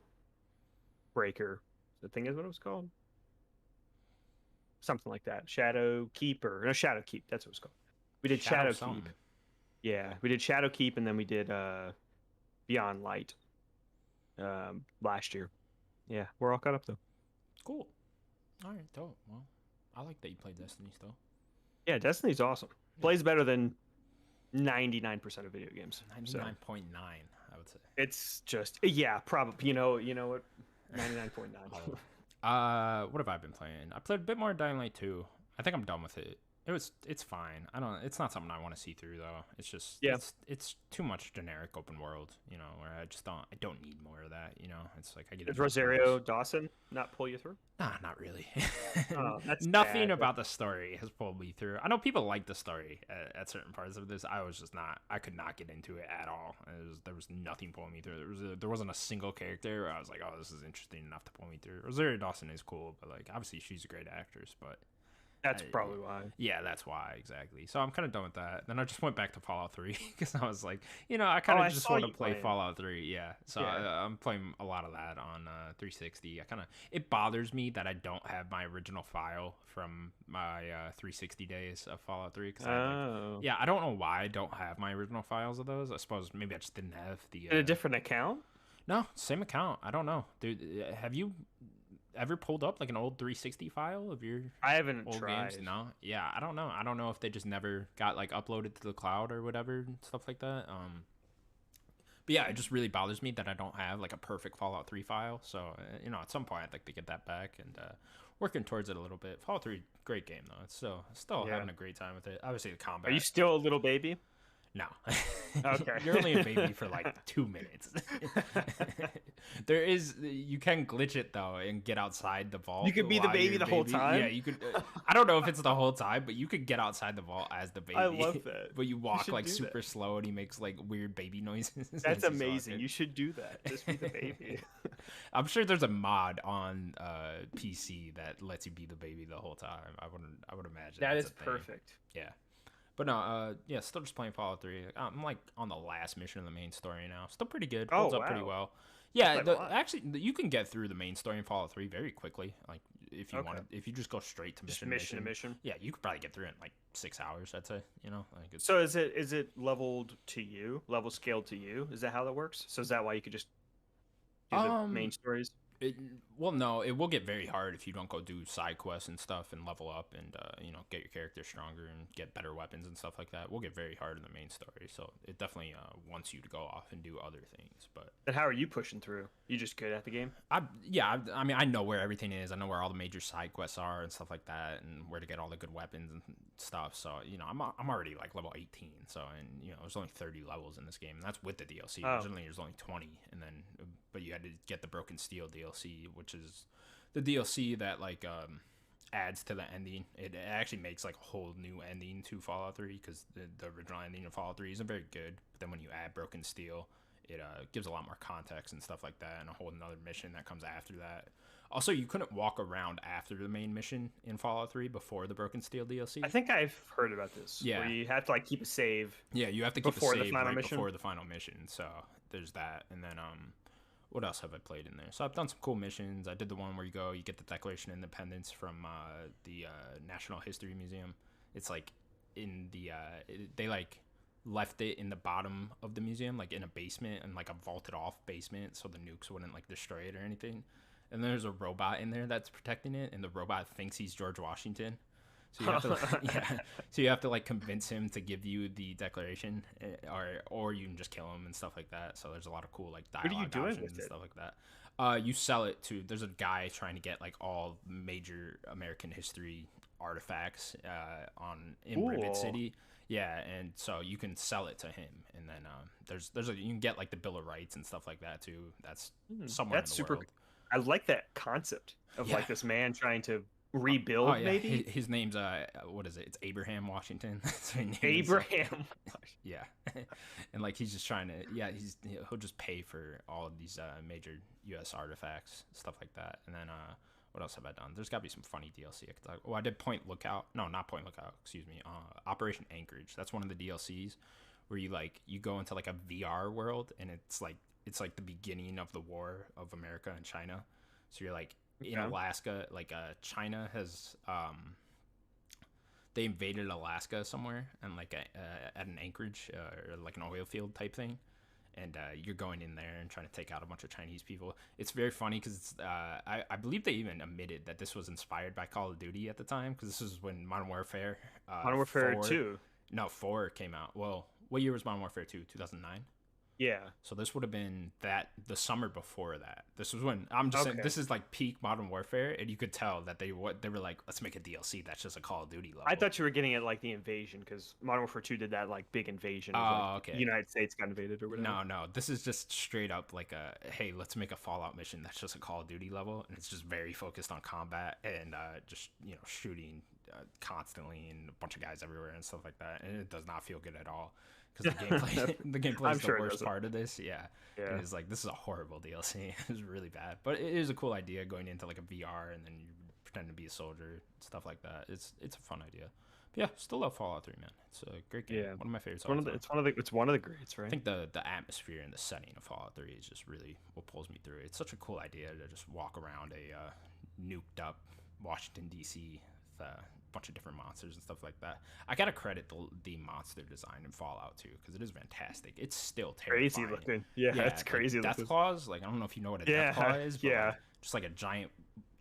Breaker. The thing is what it was called, something like that. Shadow Keep or no Shadow Keep. That's what it was called. We did Shadow Shadow something. Keep. Yeah, we did Shadow Keep, and then we did Beyond Light last year. Yeah, we're all caught up though. Cool. All right, dope. Well, I like that you played Destiny still. Yeah, Destiny's awesome. Plays better than 99% of video games. So 99.9, I would say. it's just yeah, probably you know what 99.9. What have I been playing? I played a bit more Dying Light 2. I think I'm done with it. It's fine. It's not something I want to see through though. It's just Yeah. it's too much generic open world, where I don't need more of that, It's like I get Did enough Rosario levels. Dawson not pull you through? Nah, not really. Oh, that's Nothing bad. about the story has pulled me through. I know people like the story at certain parts of this. I was just not. I could not get into it at all. There was nothing pulling me through. There wasn't a single character where I was like, oh, this is interesting enough to pull me through. Rosario Dawson is cool, but like obviously she's a great actress, but That's probably why. yeah, that's why exactly. So I'm kind of done with that. Then I just went back to Fallout 3 because I was like, I kind of I just saw want to you play playing. Fallout 3. Yeah, so Yeah. I'm playing a lot of that on 360. It bothers me that I don't have my original file from my 360 days of Fallout 3 because Oh. I don't know why I don't have my original files of those. I suppose maybe I just didn't have the. In a different account? No, same account. I don't know, dude. Have you ever pulled up like an old 360 file of your I haven't old tried. games? No. Yeah, I don't know. I don't know if they just never got like uploaded to the cloud or whatever and stuff like that. But yeah, it just really bothers me that I don't have like a perfect Fallout 3 file. So at some point I'd like to get that back and working towards it a little bit. Fallout 3, great game though. It's still Yeah. having a great time with it. Obviously the combat. Are you still a little baby? No. Okay. You're only a baby for like 2 minutes. You can glitch it though and get outside the vault. You could be the while baby you're the whole time? Yeah, you could. I don't know if it's the whole time, but you could get outside the vault as the baby. I love that. But you walk should like do super that. slow and he makes like weird baby noises. That's It's amazing. awesome. You should do that. Just be the baby. I'm sure there's a mod on PC that lets you be the baby the whole time. I would imagine That that's is a thing. perfect. Yeah. But no, still just playing Fallout 3. I'm like on the last mission of the main story now. Still pretty good. Holds up pretty wow. well. Yeah, Played a lot. actually, you can get through the main story in Fallout 3 very quickly. Like if you Okay. wanted, if you just go straight to Just mission mission to mission. Yeah, you could probably get through it in like 6 hours. I'd say. Like it's, So is it leveled to you? Level scaled to you? Is that how that works? So is that why you could just do the main stories? Well, no, it will get very hard if you don't go do side quests and stuff and level up and get your character stronger and get better weapons and stuff like that. It will get very hard in the main story, so it definitely wants you to go off and do other things. But Then how are you pushing through? You just good at the game? I mean, I know where everything is. I know where all the major side quests are and stuff like that, and where to get all the good weapons and stuff. So I'm already like level 18. So there's only 30 levels in this game, and that's with the DLC. Oh. Originally, there's only 20, and then but you had to get the Broken Steel DLC, which is the DLC that like adds to the ending. It actually makes like a whole new ending to Fallout 3 because the original ending of Fallout 3 isn't very good. But then when you add Broken Steel, it gives a lot more context and stuff like that, and a whole another mission that comes after that. Also, you couldn't walk around after the main mission in Fallout 3 before the Broken Steel DLC. I think I've heard about this. Yeah. Where you have to like keep a save. Yeah, you have to keep Before a the save final right mission? before the final mission. So there's that, and then what else have I played in there? So I've done some cool missions. I did the one where you get the Declaration of Independence from the National History Museum. It's like in the they like left it in the bottom of the museum, like in a basement and like a vaulted off basement, so the nukes wouldn't like destroy it or anything. and there's a robot in there that's protecting it, and the robot thinks he's George Washington. So you have to, yeah. So you have to like convince him to give you the declaration, or you can just kill him and stuff like that. So there's a lot of cool like dialogue options and stuff like that. You sell it to. There's a guy trying to get like all major American history artifacts in Rivet City. Yeah, and so you can sell it to him, and then you can get like the Bill of Rights and stuff like that too. That's somewhere in the world. I like that concept of like this man trying to rebuild. Maybe his name's what is it? It's Abraham Washington. Abraham. Yeah, and like he's just trying to he'll just pay for all of these major U.S. artifacts, stuff like that, and then what else have I done? There's got to be some funny DLC. I did Point Lookout. No, not Point Lookout. Excuse me. Operation Anchorage. That's one of the DLCs where you go into like a VR world, and it's like the beginning of the war of America and China. So you're like in Alaska. Like China has they invaded Alaska somewhere, and like at an Anchorage or like an oil field type thing. And you're going in there and trying to take out a bunch of Chinese people. It's very funny because I believe they even admitted that this was inspired by Call of Duty at the time, because this was when Modern Warfare 2. No, 4 came out. Well, what year was Modern Warfare 2? 2009? Yeah. So this would have been the summer before that. This was when I'm just saying this is like peak Modern Warfare, and you could tell that they were like, let's make a DLC that's just a Call of Duty level. I thought you were getting at like the invasion, because Modern Warfare 2 did that like big invasion. The United States got invaded or whatever. No, this is just straight up like hey, let's make a Fallout mission that's just a Call of Duty level, and it's just very focused on combat and just shooting constantly and a bunch of guys everywhere and stuff like that, and it does not feel good at all. Because the gameplay is the worst part of this. Yeah. And it's like, this is a horrible DLC. It's really bad. But it is a cool idea going into like a VR and then you pretend to be a soldier, stuff like that. It's a fun idea. But yeah, still love Fallout 3, man. It's a great game. Yeah. One of my favorites. It's one of the greats, right? I think the atmosphere and the setting of Fallout 3 is just really what pulls me through. It's such a cool idea to just walk around a nuked up Washington, D.C. with bunch of different monsters and stuff like that. I gotta credit the monster design in Fallout 2, because it is fantastic. It's still terrifying. Crazy looking. Yeah, it's crazy looking. Death claws, like I don't know if you know what a death claw is, but like, just like a giant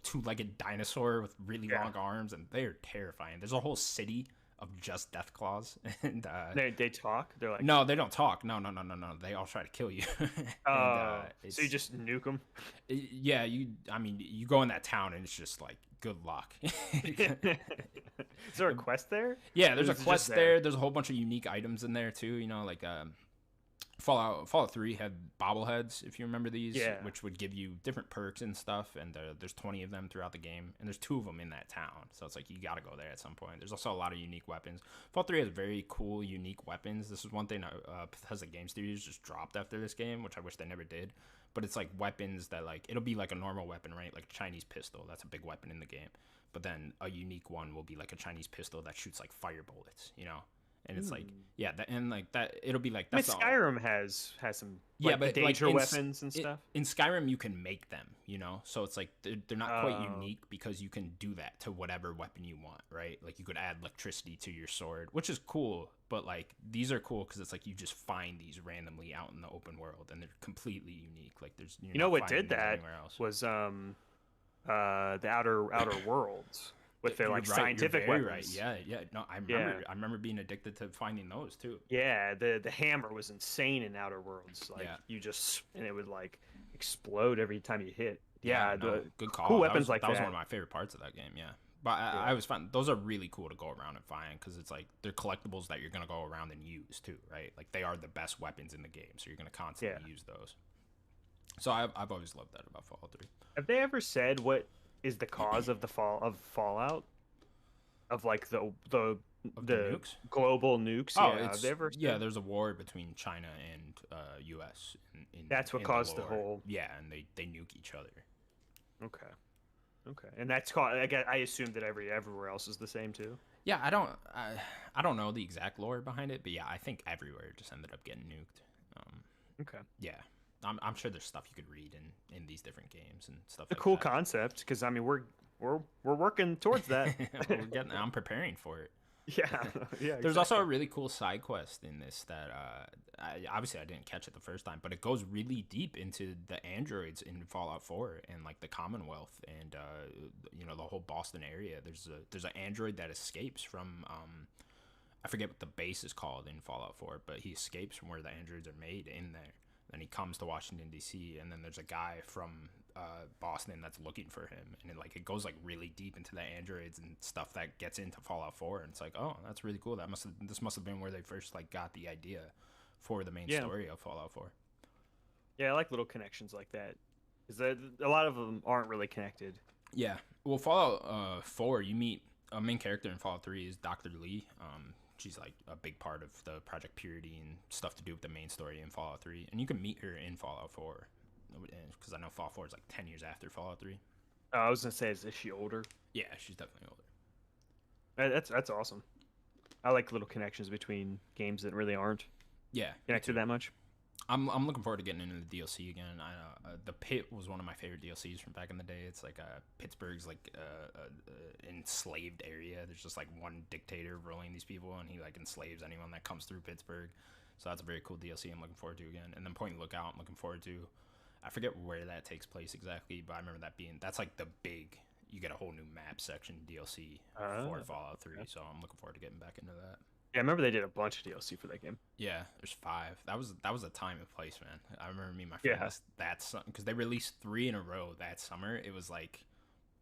two-legged dinosaur with really long arms, and they're terrifying. There's a whole city of just death claws, and they talk. They're like, no, they don't talk. No. They all try to kill you. So you just nuke them. Yeah, you go in that town and it's just like, good luck. Is there a quest there? Yeah, there's a quest there. There's a whole bunch of unique items in there too. Like Fallout 3 had bobbleheads, if you remember these, which would give you different perks and stuff. And there's 20 of them throughout the game, and there's 2 of them in that town. So it's like you got to go there at some point. There's also a lot of unique weapons. Fallout 3 has very cool, unique weapons. This is one thing Bethesda Game Studios just dropped after this game, which I wish they never did. But it's like weapons that like it'll be like a normal weapon, right? Like a Chinese pistol. That's a big weapon in the game. But then a unique one will be like a Chinese pistol that shoots like fire bullets, And it's like, and like that, it'll be like that's Skyrim has some but danger weapons and stuff. In Skyrim, you can make them, So it's like they're not quite unique, because you can do that to whatever weapon you want, right? Like you could add electricity to your sword, which is cool. But like these are cool because it's like you just find these randomly out in the open world, and they're completely unique. Like there's what did that was the outer worlds. With their like scientific weapons. Right. Yeah. No, I remember being addicted to finding those too. Yeah, the hammer was insane in Outer Worlds. Like and it would like explode every time you hit. Yeah, good call. Cool weapons like that. That was one of my favorite parts of that game. Yeah, but I always find those are really cool to go around and find, because it's like they're collectibles that you're gonna go around and use too, right? Like they are the best weapons in the game, so you're gonna constantly use those. So I've always loved that about Fallout 3. Have they ever said what is the cause of the fall of Fallout, of like the nukes? Global nukes? There's a war between China and U.S. That's what caused the whole. Yeah, and they nuke each other. Okay, and that's called. I assume that everywhere else is the same too. Yeah, I don't know the exact lore behind it, but yeah, I think everywhere just ended up getting nuked. Okay. Yeah. I'm sure there's stuff you could read in these different games and stuff. It's a cool concept, because we're working towards that. I'm preparing for it. Yeah, yeah. There's also a Exactly. really cool side quest in this that obviously I didn't catch it the first time, but it goes really deep into the androids in Fallout 4 and like the Commonwealth and the whole Boston area. There's an android that escapes from I forget what the base is called in Fallout 4, but he escapes from where the androids are made in there. Then he comes to Washington D.C. and then there's a guy from Boston that's looking for him, and it goes like really deep into the androids and stuff that gets into Fallout 4, and it's like, oh, that's really cool. This must have been where they first like got the idea for the main Yeah, story of Fallout 4. yeah. I like little connections like that because a lot of them aren't really connected. Yeah, well, Fallout 4, you meet a main character in Fallout 3 is Dr. Lee. She's like a big part of the Project Purity and stuff to do with the main story in Fallout 3, and you can meet her in Fallout 4 because I know Fallout 4 is like 10 years after Fallout 3. I was gonna say, is she older? Yeah, she's definitely older. That's awesome. I like little connections between games that really aren't Yeah, connected that much. I'm looking forward to getting into the DLC again. The Pit was one of my favorite DLCs from back in the day. It's like Pittsburgh's like enslaved area. There's just like one dictator ruling these people, and he like enslaves anyone that comes through Pittsburgh. So that's a very cool DLC I'm looking forward to again. And then Point Lookout, I'm looking forward to. I forget where that takes place exactly, but I remember that's like the big. You get a whole new map section DLC for Fallout 3. So I'm looking forward to getting back into that. Yeah, I remember they did a bunch of DLC for that game. Yeah, there's 5. That was a time and place, man. I remember me and my Yeah. friends because they released 3 in a row that summer. It was like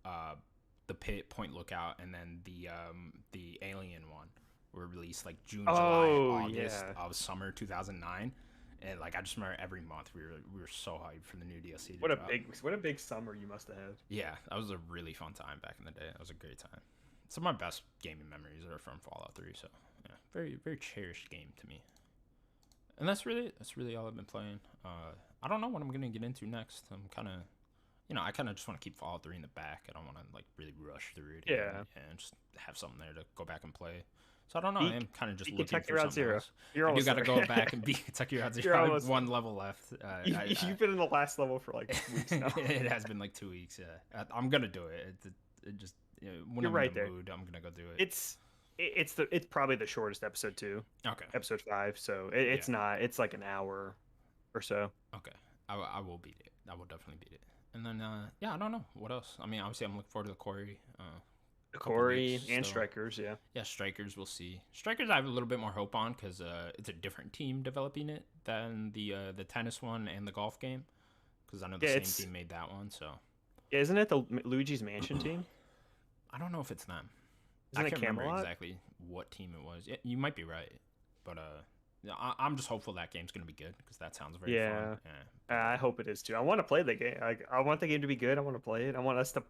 the Pit, Point Lookout, and then the Alien one were released like June, July, August of summer 2009. And like I just remember every month we were so hyped for the new DLC. What a big summer you must have had. Yeah, that was a really fun time back in the day. That was a great time. Some of my best gaming memories are from Fallout 3. So yeah, very very cherished game to me. And that's really all I've been playing. I don't know what I'm gonna get into next. I'm kind of, I kind of just want to keep Fallout 3 in the back. I don't want to like really rush through it. Yeah. And just have something there to go back and play. So I don't know. I am kind of just looking Kentucky for Route something Zero. else. You're I do almost got to there. go back and beat Kentucky Route You're Zero. almost One level left. You've been in the last level for like weeks now. It has been like 2 weeks. Yeah, I'm gonna do it. It just when You're I'm right in the there. mood, I'm gonna go do it. It's probably the shortest episode too. Okay. Episode 5. So it's not. It's like an hour or so. Okay. I will beat it. I will definitely beat it. And then I don't know what else. I mean, obviously I'm looking forward to the Quarry. Corey weeks and still. Strikers, yeah. Yeah, Strikers, we'll see. Strikers, I have a little bit more hope on because it's a different team developing it than the tennis one and the golf game. Because I know the same team made that one, so. Isn't it the Luigi's Mansion team? I don't know if it's them. Isn't I it can't remember Camelot? exactly what team it was. Yeah, you might be right, but I'm just hopeful that game's gonna be good because that sounds very fun. Yeah. I hope it is too. I want to play the game. I want the game to be good. I want to play it. I want us to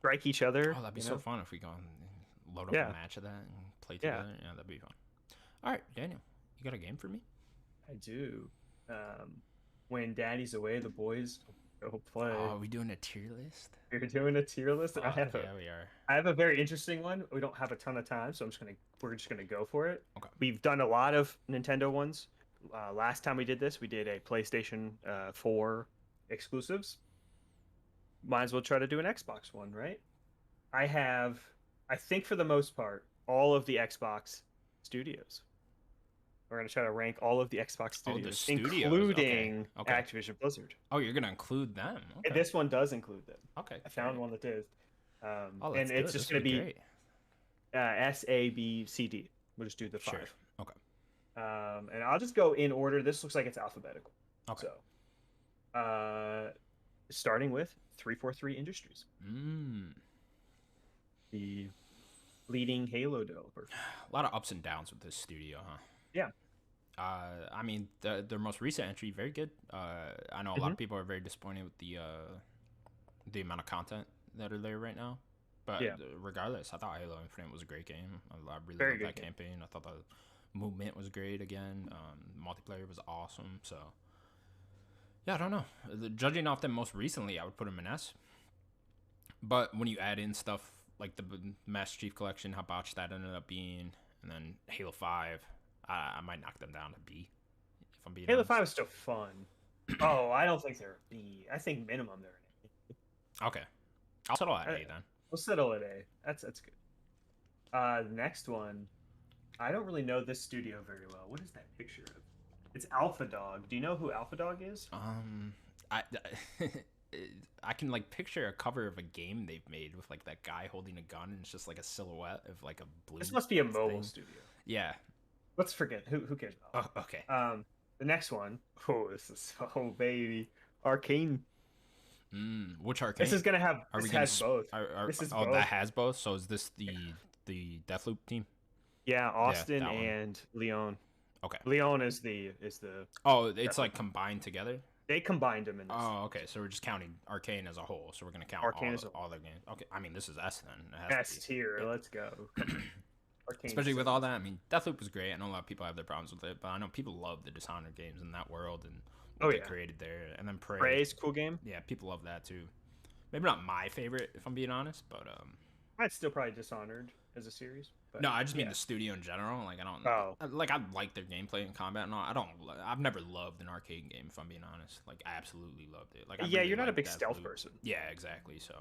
strike each other. Oh, that'd be so fun if we go and load up a match of that and play together. Yeah, that'd be fun. All right, Daniel, you got a game for me? I do. When Daddy's away, the boys go play. Oh, are we doing a tier list? You're doing a tier list. Oh, yeah, we are. I have a very interesting one. We don't have a ton of time, so we're just gonna go for it. Okay. We've done a lot of Nintendo ones. Last time we did this, we did a PlayStation 4 exclusives. Might as well try to do an Xbox one, right? I think for the most part, all of the Xbox studios. We're going to try to rank all of the Xbox studios, including Okay. Activision Blizzard. Oh, you're going to include them? Okay. This one does include them. Okay. I found one that did. And it's just going to be S, A, B, C, D. We'll just do the 5. Sure. Okay. And I'll just go in order. This looks like it's alphabetical. Okay. So, starting with 343 Industries. The leading Halo developer. A lot of ups and downs with this studio, huh? Yeah. I mean, their most recent entry, very good. I know a lot of people are very disappointed with the amount of content that are there right now. But regardless, I thought Halo Infinite was a great game. I really liked that campaign. I thought the movement was great again. Multiplayer was awesome. So, yeah, I don't know. Judging off them most recently, I would put them in S. But when you add in stuff like the Master Chief Collection, how botched that ended up being, and then Halo 5, I might knock them down to B. If I'm being Halo honest. 5 is still fun. Oh, I don't think they're a B. I think minimum they're an A. Okay. I'll settle at A then. We'll settle at A. That's good. The next one, I don't really know this studio very well. What is that picture of? It's Alpha Dog. Do you know who Alpha Dog is? I I can like picture a cover of a game they've made with like that guy holding a gun, and it's just like a silhouette of like a blue. This must be a mobile thing. studio. Yeah. Let's forget. Who cares about Oh, okay. it? The next one. Oh, this is baby. Arcane. Which Arcane? This is gonna have. Are This we gonna? has both. This is both. That has both. So is this the Deathloop team? Yeah, Austin that one. and Leon. Okay. Leon is the. Oh, it's like combined together. They combined them in this. Oh, okay. So we're just counting Arcane as a whole. So we're gonna count Arcane all their games. Okay. I mean, this is S then. It has to S be. tier. Yeah. Let's go. Arcane Especially with all that. I mean, Deathloop was great. I know a lot of people have their problems with it, but I know people love the Dishonored games in that world and what they created there. And then Prey is a cool game. Yeah, people love that too. Maybe not my favorite, if I'm being honest, but I'd still probably Dishonored as a series. But, no, I just mean the studio in general. Like I like their gameplay and combat and all. I've never loved an arcade game, if I'm being honest. Like I absolutely loved it. Like you're not a big stealth person. Yeah, exactly. So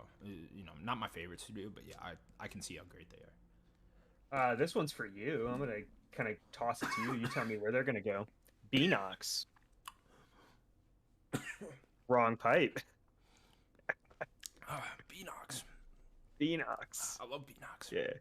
not my favorite studio, but yeah, I can see how great they are. This one's for you. I'm gonna kind of toss it to you. You tell me where they're gonna go. Beanox. Wrong pipe. Beanox. Beanox. I love Beanox. Yeah,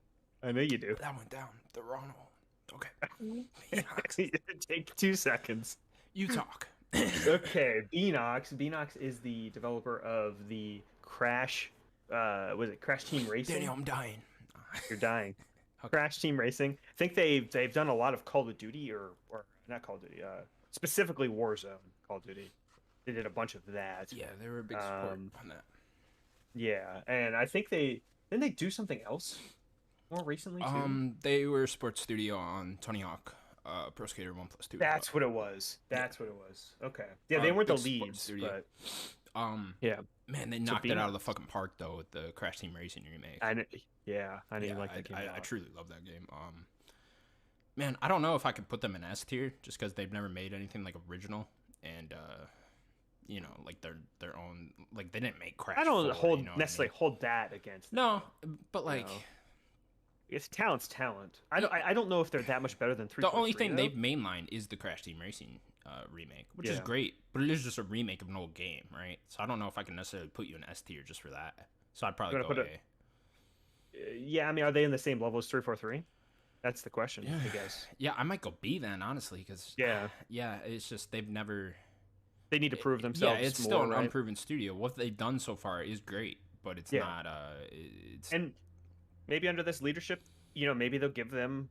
I know you do. That went down the wrong hole. Okay. Take 2 seconds. You talk. Okay, Beanox. Beanox is the developer of the Crash. Was it Crash Team Racing? Daniel, I'm dying. You're dying. Okay. Crash Team Racing. I think they've done a lot of Call of Duty or not Call of Duty. Specifically Warzone Call of Duty. They did a bunch of that. Yeah, they were a big support on that. Yeah, and I think didn't they do something else more recently too? They were a sports studio on Tony Hawk, Pro Skater 1+2. That's what it was. That's what it was. Okay. Yeah, they weren't the leads, but yeah. Man, they knocked it out of the fucking park though with the Crash Team Racing remake. I didn't like that game. I truly love that game. Man, I don't know if I could put them in S tier just because they've never made anything like original and like their own, like they didn't make Crash. I don't 4, necessarily hold that against them. No, but like it's talent's talent. I don't know if they're that much better than 3. The only thing they've mainlined is the Crash Team Racing remake, which is great, but it is just a remake of an old game, right? So I don't know if I can necessarily put you in S tier just for that. So I'd probably go A. Yeah, I mean, are they in the same level as 343? That's the question, I guess. Yeah, I might go B then, honestly, because it's just they've never. They need to prove themselves. Yeah, it's still an unproven studio. What they've done so far is great, but it's not. And maybe under this leadership, maybe they'll give them,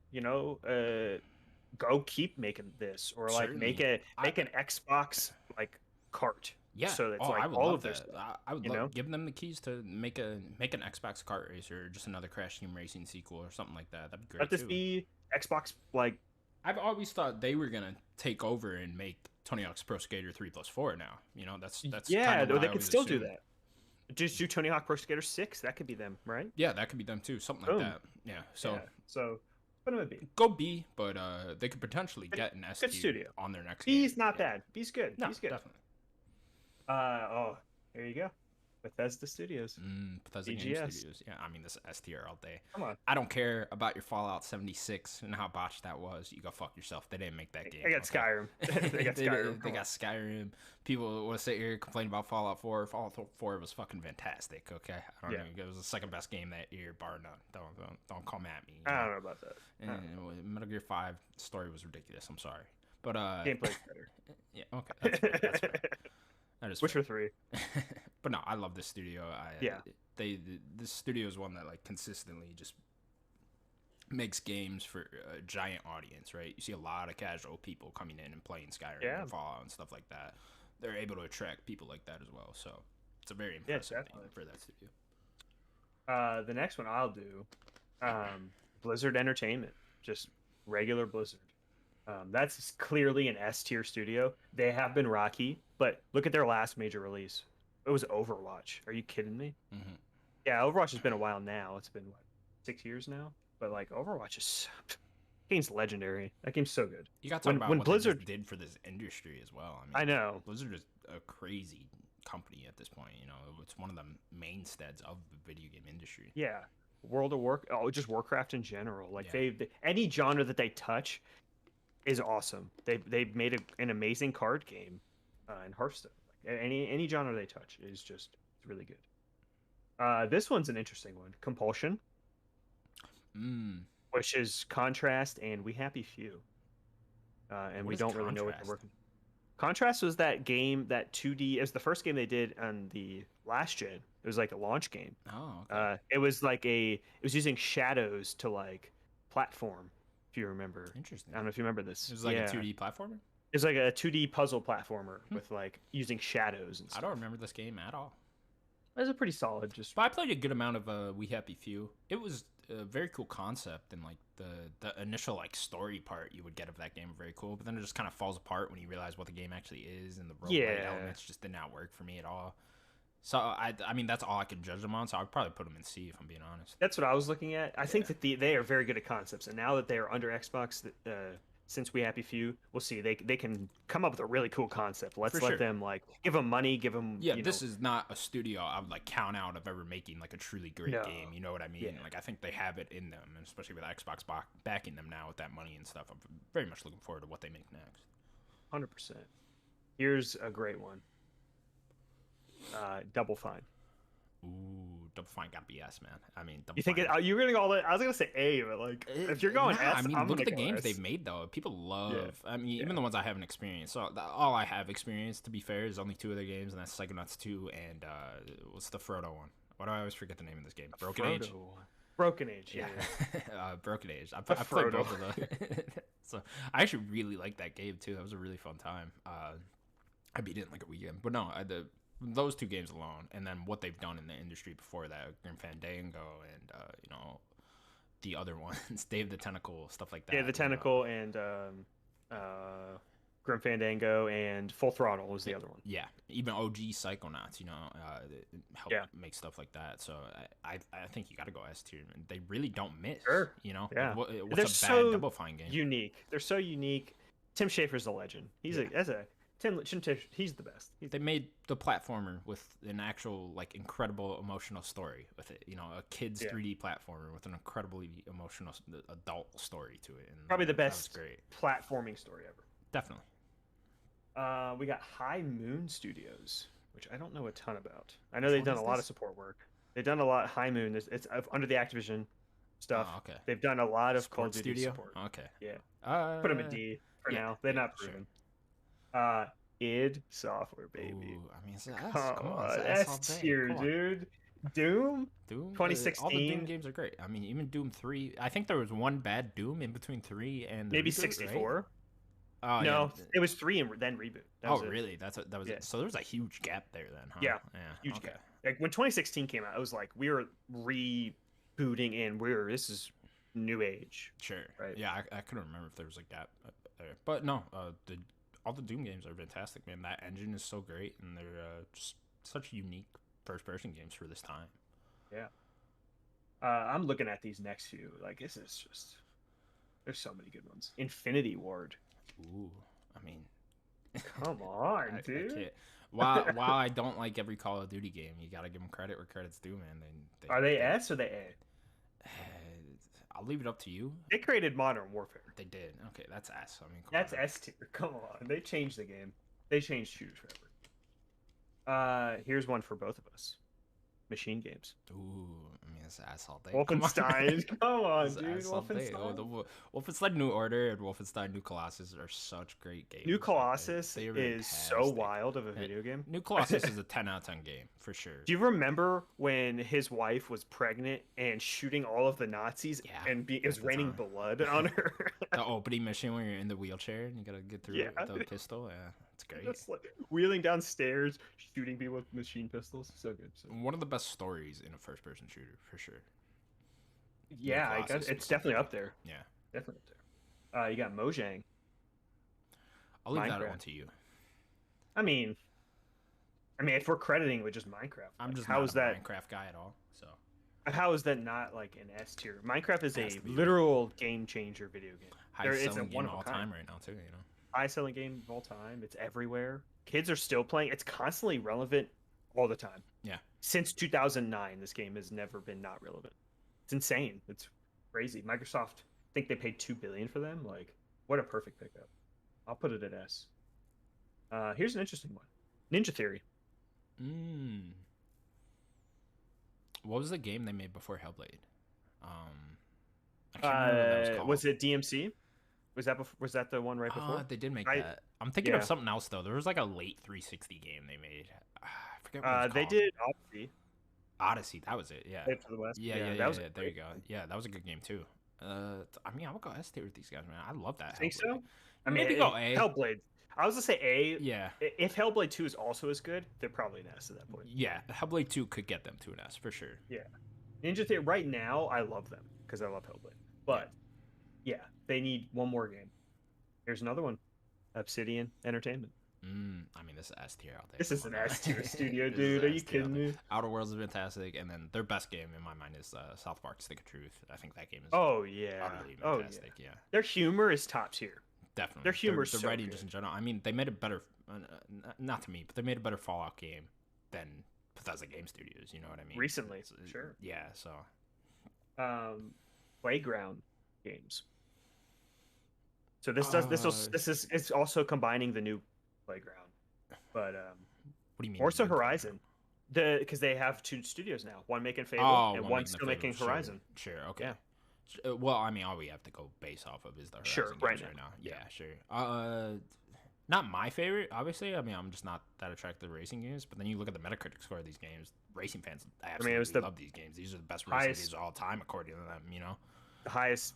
go keep making this, or like make an Xbox like cart. Yeah. So it's I would all love of this. I would love give them the keys to make an Xbox kart racer, or just another Crash Team Racing sequel, or something like that. That'd be great. Let this be Xbox like. I've always thought they were gonna take over and make Tony Hawk's Pro Skater 3+4 now. That's yeah. Kind of they could still do that. Just do Tony Hawk Pro Skater 6. That could be them, right? Yeah, that could be them too. Something like that. Yeah. So what would it be? Go B, but they could potentially get an S studio on their next. B's not bad. B's good. No, B's good. Definitely. There you go. Bethesda Studios. Bethesda Game Studios. Yeah, I mean, this is S tier all day. Come on. I don't care about your Fallout 76 and how botched that was. You go fuck yourself. They didn't make that game. They got Skyrim. They got Skyrim. They got Skyrim. People will sit here and complain about Fallout 4. Fallout 4 was fucking fantastic. Okay, I don't know. It was the second best game that year, bar none. Don't come at me. I don't know about that. And Metal Gear 5 story was ridiculous. I'm sorry, but gameplay's better. Yeah. Okay. That's fair. That's fair. That is Witcher 3. But no, I love this studio. This studio is one that like consistently just makes games for a giant audience, right? You see a lot of casual people coming in and playing Skyrim and Fallout and stuff like that. They're able to attract people like that as well. So it's a very impressive thing for that studio. The next one I'll do, Blizzard Entertainment, just regular Blizzard. That's clearly an S tier studio. They have been rocky, but look at their last major release. It was Overwatch. Are you kidding me? Mm-hmm. Yeah, Overwatch has been a while now. It's been 6 years now. But like Overwatch is game's legendary. That game's so good. You got to talk about what Blizzard did for this industry as well. I know Blizzard is a crazy company at this point. It's one of the mainstays of the video game industry. Yeah. World of War, oh, just Warcraft in general. Like Yeah. any genre that they touch is awesome. They've made an amazing card game in Hearthstone. Like any genre they touch is just it's really good. This one's an interesting one. Compulsion, which is Contrast and We Happy Few. And What we is don't really know what they're Contrast? working. Contrast was that game, that 2D. It was the first game they did on the last gen. It was like a launch game. Oh, okay. It was like it was using shadows to like platform, if you remember. Interesting. I don't know if you remember this. It was like Yeah. a 2D platformer? It was like a 2D puzzle platformer with like using shadows and I stuff. don't remember this game at all. It was a pretty solid. Just But I played a good amount of We Happy Few. It was a very cool concept, and like the initial like story part you would get of that game very cool. But then it just kind of falls apart when you realize what the game actually is, and the roguelite Yeah. elements just did not work for me at all. So I mean that's all I could judge them on. So I'd probably put them in C if I'm being honest. that's what I was looking at. I think that they are very good at concepts, and now that they are under Xbox, since We Happy Few, we'll see they can come up with a really cool concept. Let's For let sure. them like give them money, give them Yeah, this is not a studio I would like count out of ever making like a truly great No. game. You know what I mean? Yeah. Like I think they have it in them, and especially with Xbox backing them now with that money and stuff. I'm very much looking forward to what they make next. 100%. Here's a great one. Double Fine. Ooh, Double Fine got BS, man. I mean, Double You think Fine. you're gonna all? I was gonna say A, but like if you're going Nah, S, I mean, I'm look gonna at the go games S. they've made though. People love. Yeah. I mean, even the ones I haven't experienced. So all I have experienced, to be fair, is only 2 of their games, and that's Psychonauts 2 and what's the Frodo one? Why do I always forget the name of this game? Broken Age. Broken Age. Yeah. Broken Age. I The played both Frodo. of those. So I actually really liked that game too. That was a really fun time. I beat it in like a weekend. But no, those 2 games alone, and then what they've done in the industry before that, Grim Fandango, and the other ones, Dave the Tentacle, stuff like that. Yeah, the Tentacle and Grim Fandango and Full Throttle was the other one. Yeah, even OG Psychonauts, help Yeah. make stuff like that. So I think you got to go S tier. And they really don't miss. Sure. Like, Yeah. what's They're a bad so Double Fine game? Unique. They're so unique. Tim Schafer's a legend. He's Tim Schafer, he's the best. They made the platformer with an actual like incredible emotional story with it. A kid's 3D platformer with an incredibly emotional adult story to it. And Probably the that was best great. platforming story ever. Definitely. We got High Moon Studios, which I don't know a ton about. I know they've done a lot of support work. They've done a lot. High Moon, it's under the Activision stuff. Oh, okay. They've done a lot of Call of Sports Duty studio. support. Okay. Yeah, put them in D for yeah, now. They're yeah, not sure. proven. Id Software, baby. Ooh, I mean, it's an S. Come on, on, it's all S day. tier, Come on. dude. Doom. Doom. All the 2016. Doom games are great. I mean, even Doom 3. I think there was one bad Doom in between 3 and the Maybe reboot, 64. Right? Oh, No, yeah. it was 3 and then reboot. That was it. Really? That was Yeah. it. So there was a huge gap there then, huh? Yeah, Yeah. Huge okay. gap. Like when 2016 came out, it was like we were rebooting and this is new age. Sure. Right. Yeah, I couldn't remember if there was a gap there, but no. All the Doom games are fantastic, man. That engine is so great, and they're just such unique first-person games for this time. Yeah. I'm looking at these next few. Like this is just. There's so many good ones. Infinity Ward. Ooh, I mean, Come on, I dude. can't. While I don't like every Call of Duty game, you gotta give them credit where credit's due, man. Are they S or they A? I'll leave it up to you. They created Modern Warfare. They did. Okay, that's S. I mean, come That's on. S tier. Come on. They changed the game. They changed shooters forever. Here's one for both of us. Machine Games. Ooh, I mean, it's S all day. Come on. Wolfenstein. Come on, It's dude. S all day. Oh, Wolfenstein. Wolfenstein New Order and Wolfenstein New Colossus are such great games. New Colossus They are is so fantastic. wild of a video game. New Colossus is a 10 out of 10 game for sure. Do you remember when his wife was pregnant and shooting all of the Nazis Yeah, and it was at the raining time. blood on her? The opening mission where you're in the wheelchair and you gotta get through Yeah. it with the pistol. Yeah, it's great. Just like wheeling downstairs, shooting people with machine pistols. So good. So One of the best stories in a first-person shooter for sure. yeah, I Colossus guess it's definitely up there. Yeah, Definitely up there. You got Mojang. I'll leave that Minecraft. one to you. I mean, if we're crediting with just Minecraft, I'm like, just how not is a that? Minecraft guy at all. So How is that not like an S tier? Minecraft is Has a to be. literal game changer video game. It's a high-selling game one of of all a kind. time right now too. High selling game of all time. It's everywhere. Kids are still playing. It's constantly relevant all the time. Yeah. Since 2009, this game has never been not relevant. It's insane. It's crazy. Microsoft, I think they paid $2 billion for them. Like, what a perfect pickup. I'll put it at S. Here's an interesting one. Ninja Theory. What was the game they made before Hellblade? I can't remember what that was called. Was it DMC? Was that the one right before? They did make that. I'm thinking of something else though. There was like a late 360 game they made. I forget what it was they called. did Odyssey. Odyssey, that was it. Yeah. Played for the West. Yeah. That was There you go. Yeah, that was a good game too. I mean, I would go S tier with these guys, man. I love that. Think Hellblade. so? I mean, Maybe go A. Hellblade. I was gonna say A. Yeah. If Hellblade 2 is also as good, they're probably an S at that point. Yeah, Hellblade 2 could get them to an S for sure. Yeah. Ninja Theory, right now, I love them because I love Hellblade. But, yeah, they need one more game. Here's another one. Obsidian Entertainment. I mean, this is S tier out there. This is an S tier studio, dude. Are you kidding me? Outer Worlds is fantastic, and then their best game in my mind is South Park: Stick of Truth. I think that game is utterly fantastic. Yeah. Their humor is top tier. Definitely. Their humor is the so writing good. just in general. I mean, they made a better, not to me, but they made a better Fallout game than Bethesda Game Studios. You know what I mean? Recently, sure. Yeah. So. Playground games. So it's also combining the new Playground, but what do you mean? Forza Horizon, because they have two studios now, one making Fable and one still making Horizon. Sure. Okay. Yeah. Well, I mean, all we have to go base off of is the Horizon right now. Yeah, sure. Not my favorite, obviously. I mean, I'm just not that attracted to racing games. But then you look at the Metacritic score of these games. Racing fans absolutely love these games. These are the best racing games of all time, according to them. You know, the highest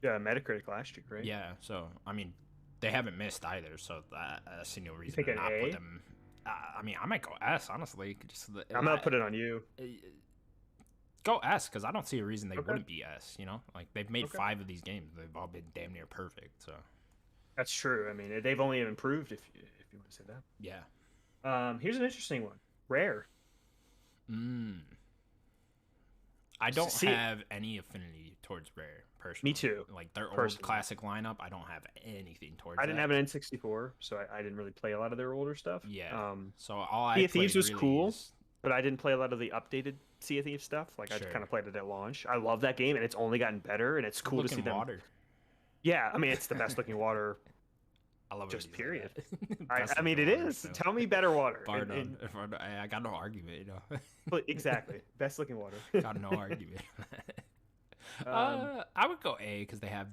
Metacritic last year, right? Yeah. So I mean, they haven't missed either. So I see no reason to not put them. I mean, I might go S, honestly. I'm gonna put it on you. Go S, because I don't see a reason they wouldn't be S. You know, like they've made 5 of these games. They've all been damn near perfect. So. That's true. I mean, they've only improved, if you want to say that. Yeah. Here's an interesting one. Rare. I don't have any affinity towards Rare, personally. Me too. Like, their old classic lineup, I don't have anything towards I didn't have an N64, so I didn't really play a lot of their older stuff. Yeah. So all Sea of Thieves was cool, but I didn't play a lot of the updated Sea of Thieves stuff. Like, I kind of played it at launch. I love that game, and it's only gotten better, and it's cool to see them. Water. Yeah, I mean, it's the best looking water. I love it. Just period. I mean, it is. So. Tell me better water. I got no argument, you know. Exactly. Best looking water. Got no argument. I would go A because they have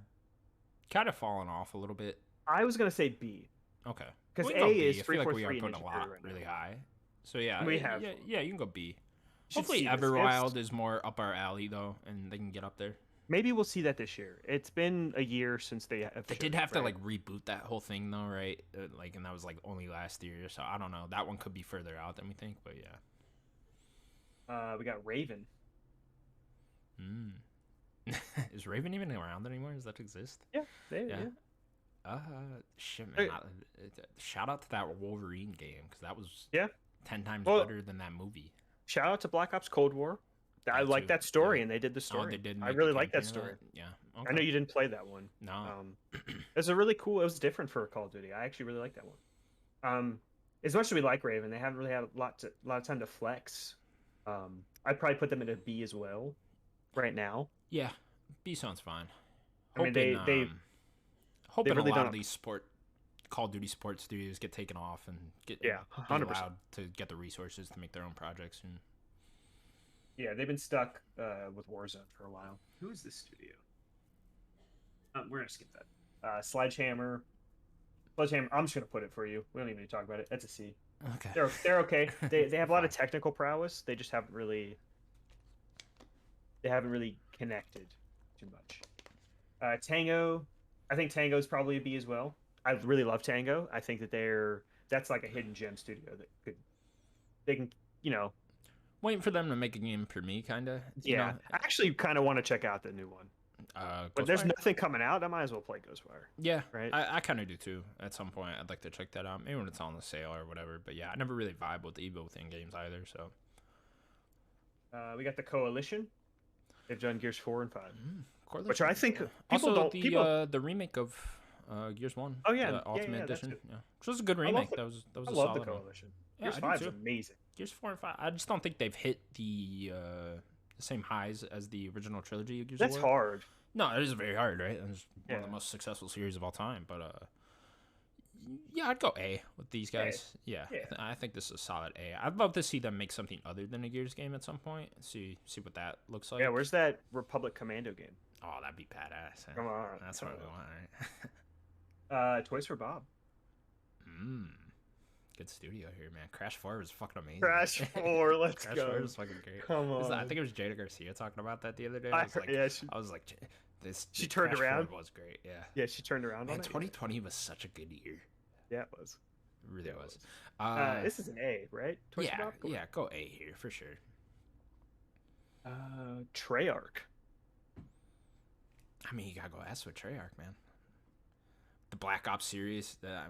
kind of fallen off a little bit. I was going to say B. Okay. Because A is 343. I feel like we are putting a lot really high. So yeah, we have. Yeah, you can go B. Hopefully Everwild is more up our alley though, and they can get up there. Maybe we'll see that this year. It's been a year since they have. They did have to like reboot that whole thing though, right? Like, and that was like only last year, so I don't know. That one could be further out than we think, but yeah. We got Raven. Is Raven even around anymore? Does that exist? Yeah. Shit, man. Shout out to that Wolverine game because that was 10 times better than that movie. Shout out to Black Ops Cold War. I like that story, and they did the story. Oh, they did. I really like that story. Yeah, I know you didn't play that one. No, it was a really cool. It was different for Call of Duty. I actually really like that one. As much as we like Raven, they haven't really had a lot of time to flex. I'd probably put them in a B as well, right now. Yeah, B sounds fine. I mean, they hoping a lot of these Call of Duty support studios get taken off and get 100% allowed to get the resources to make their own projects and. Yeah, they've been stuck with Warzone for a while. Who is this studio? We're gonna skip that. Sledgehammer. I'm just gonna put it for you. We don't even need to talk about it. That's a C. Okay. They're okay. They have a lot of technical prowess. They just haven't really. They haven't really connected too much. Tango. I think Tango is probably a B as well. I really love Tango. I think that that's like a hidden gem studio that they can waiting for them to make a game for me, kind of. Yeah, I actually kind of want to check out the new one. But there's nothing coming out. I might as well play Ghostwire. Yeah, right. I kind of do too. At some point, I'd like to check that out. Maybe when it's on the sale or whatever. But yeah, I never really vibe with the Evo thing games either. So we got the Coalition. They've done Gears 4 and 5, which I think people don't. The remake of Gears 1. Oh yeah, the Ultimate Edition. Yeah, which was a good remake. That was a solid I love the Coalition. Gears 5 is amazing. Gears 4 and 5. I just don't think they've hit the the same highs as the original trilogy of Gears That's of War. hard. No, it is very hard, right? It's one of Yeah. the most successful series of all time. But yeah, I'd go A with these guys. Yeah, Yeah. I think this is a solid A. I'd love to see them make something other than a Gears game at some point. See what that looks like. Yeah, where's that Republic Commando game? Oh, that'd be badass. Come on. That's what we want, right? Toys for Bob. Good studio here, man. Crash 4 was fucking amazing. Crash 4, let's Crash go. 4 was fucking great. Come on. I think it was Jada Garcia talking about that the other day. I was like, she turned Crash around. 4 was great. Yeah. Yeah, she turned around. Man, on it. 2020 was such a good year. Yeah, it was. It really was. This is an A, right? Toys for Yeah, Bob? Cool. yeah. Go A here for sure. Treyarch. I mean, you gotta go S with Treyarch, man. The Black Ops series, the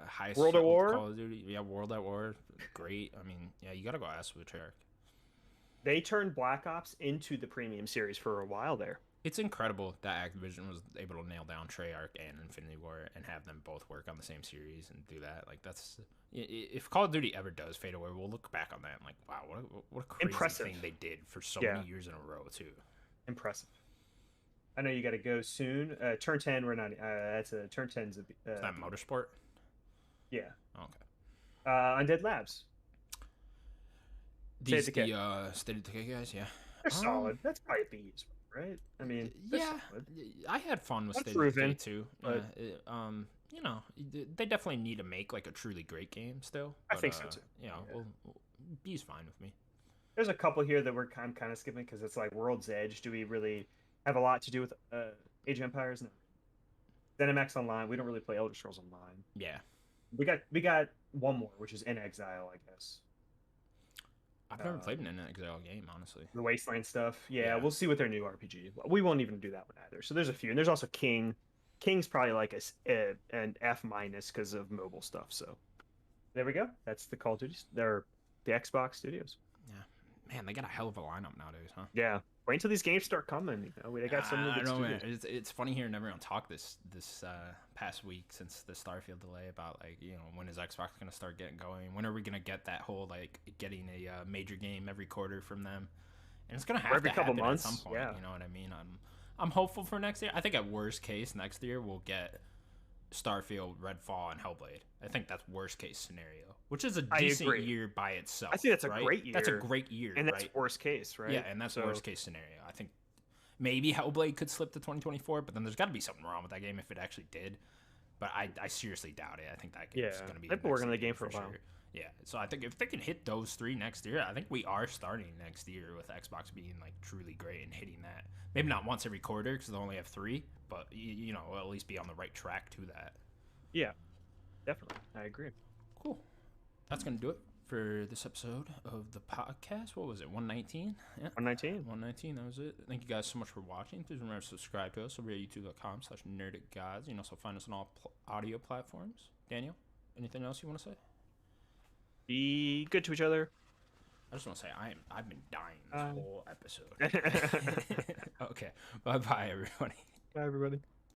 highest World at sold War? Call of Duty. Yeah, World at War, great. I mean, yeah, you gotta go S with Treyarch. They turned Black Ops into the premium series for a while there. It's incredible that Activision was able to nail down Treyarch and Infinity War and have them both work on the same series and do that. Like, that's, if Call of Duty ever does fade away, we'll look back on that and like, wow, what a crazy Impressive. thing they did for so Yeah. many years in a row too. Impressive. I know you got to go soon. Turn 10, we're not. That's a turn 10's. Is that Motorsport? Yeah. Okay. Undead Labs. These State of Decay. the State of Decay guys, yeah. They're solid. That's probably a B as well, right? I mean, they're yeah, solid. I had fun with State of Unproven, Decay too. but- You know, they definitely need to make like a truly great game still. I but, think so too. You know, Yeah. B's fine with me. There's a couple here that I'm kind of skipping because it's like World's Edge. Do we really have a lot to do with Age of Empires? No. ZeniMax Online. We don't really play Elder Scrolls Online. Yeah, We got one more, which is In Exile, I guess. I've never played an Exile game, honestly. The Wasteland stuff. Yeah, Yeah. we'll see with their new RPG. We won't even do that one either. So there's a few, and there's also King. King's probably like an F minus because of mobile stuff. So there we go. That's the Call of Duty. They're the Xbox studios. Yeah, man, they got a hell of a lineup nowadays, huh? Yeah. Wait until these games start coming. You know, they got some really I good know, man. studios. It's funny hearing everyone talk this past week since the Starfield delay about like, you know, when is Xbox gonna start getting going? When are we gonna get that whole like getting a major game every quarter from them? And it's gonna have every to couple happen months, at some point. yeah. You know what I mean? I'm hopeful for next year. I think at worst case next year we'll get Starfield, Redfall, and Hellblade. I think that's worst case scenario, which is a decent agree. year by itself. I think that's a right? great year. That's a great year, And that's right? worst case, right? Yeah, and that's So- worst case scenario. I think maybe Hellblade could slip to 2024, but then there's got to be something wrong with that game if it actually did. But I seriously doubt it. I think that game's Yeah, going to be. they've been next working on the year game for a while. sure. Yeah, so I think if they can hit those three next year, I think we are starting next year with Xbox being like truly great and hitting that. Maybe not once every quarter because they only have three, but you know, at least be on the right track to that. Yeah, definitely. I agree. Cool. That's going to do it for this episode of the podcast. What was it? 119? Yeah. 119. 119, that was it. Thank you guys so much for watching. Please remember to subscribe to us over at youtube.com/nerdicguys. You can also find us on all audio platforms. Daniel, anything else you want to say? Be good to each other. I just want to say I've been dying this whole episode. Okay. Bye-bye, everybody. Bye, everybody.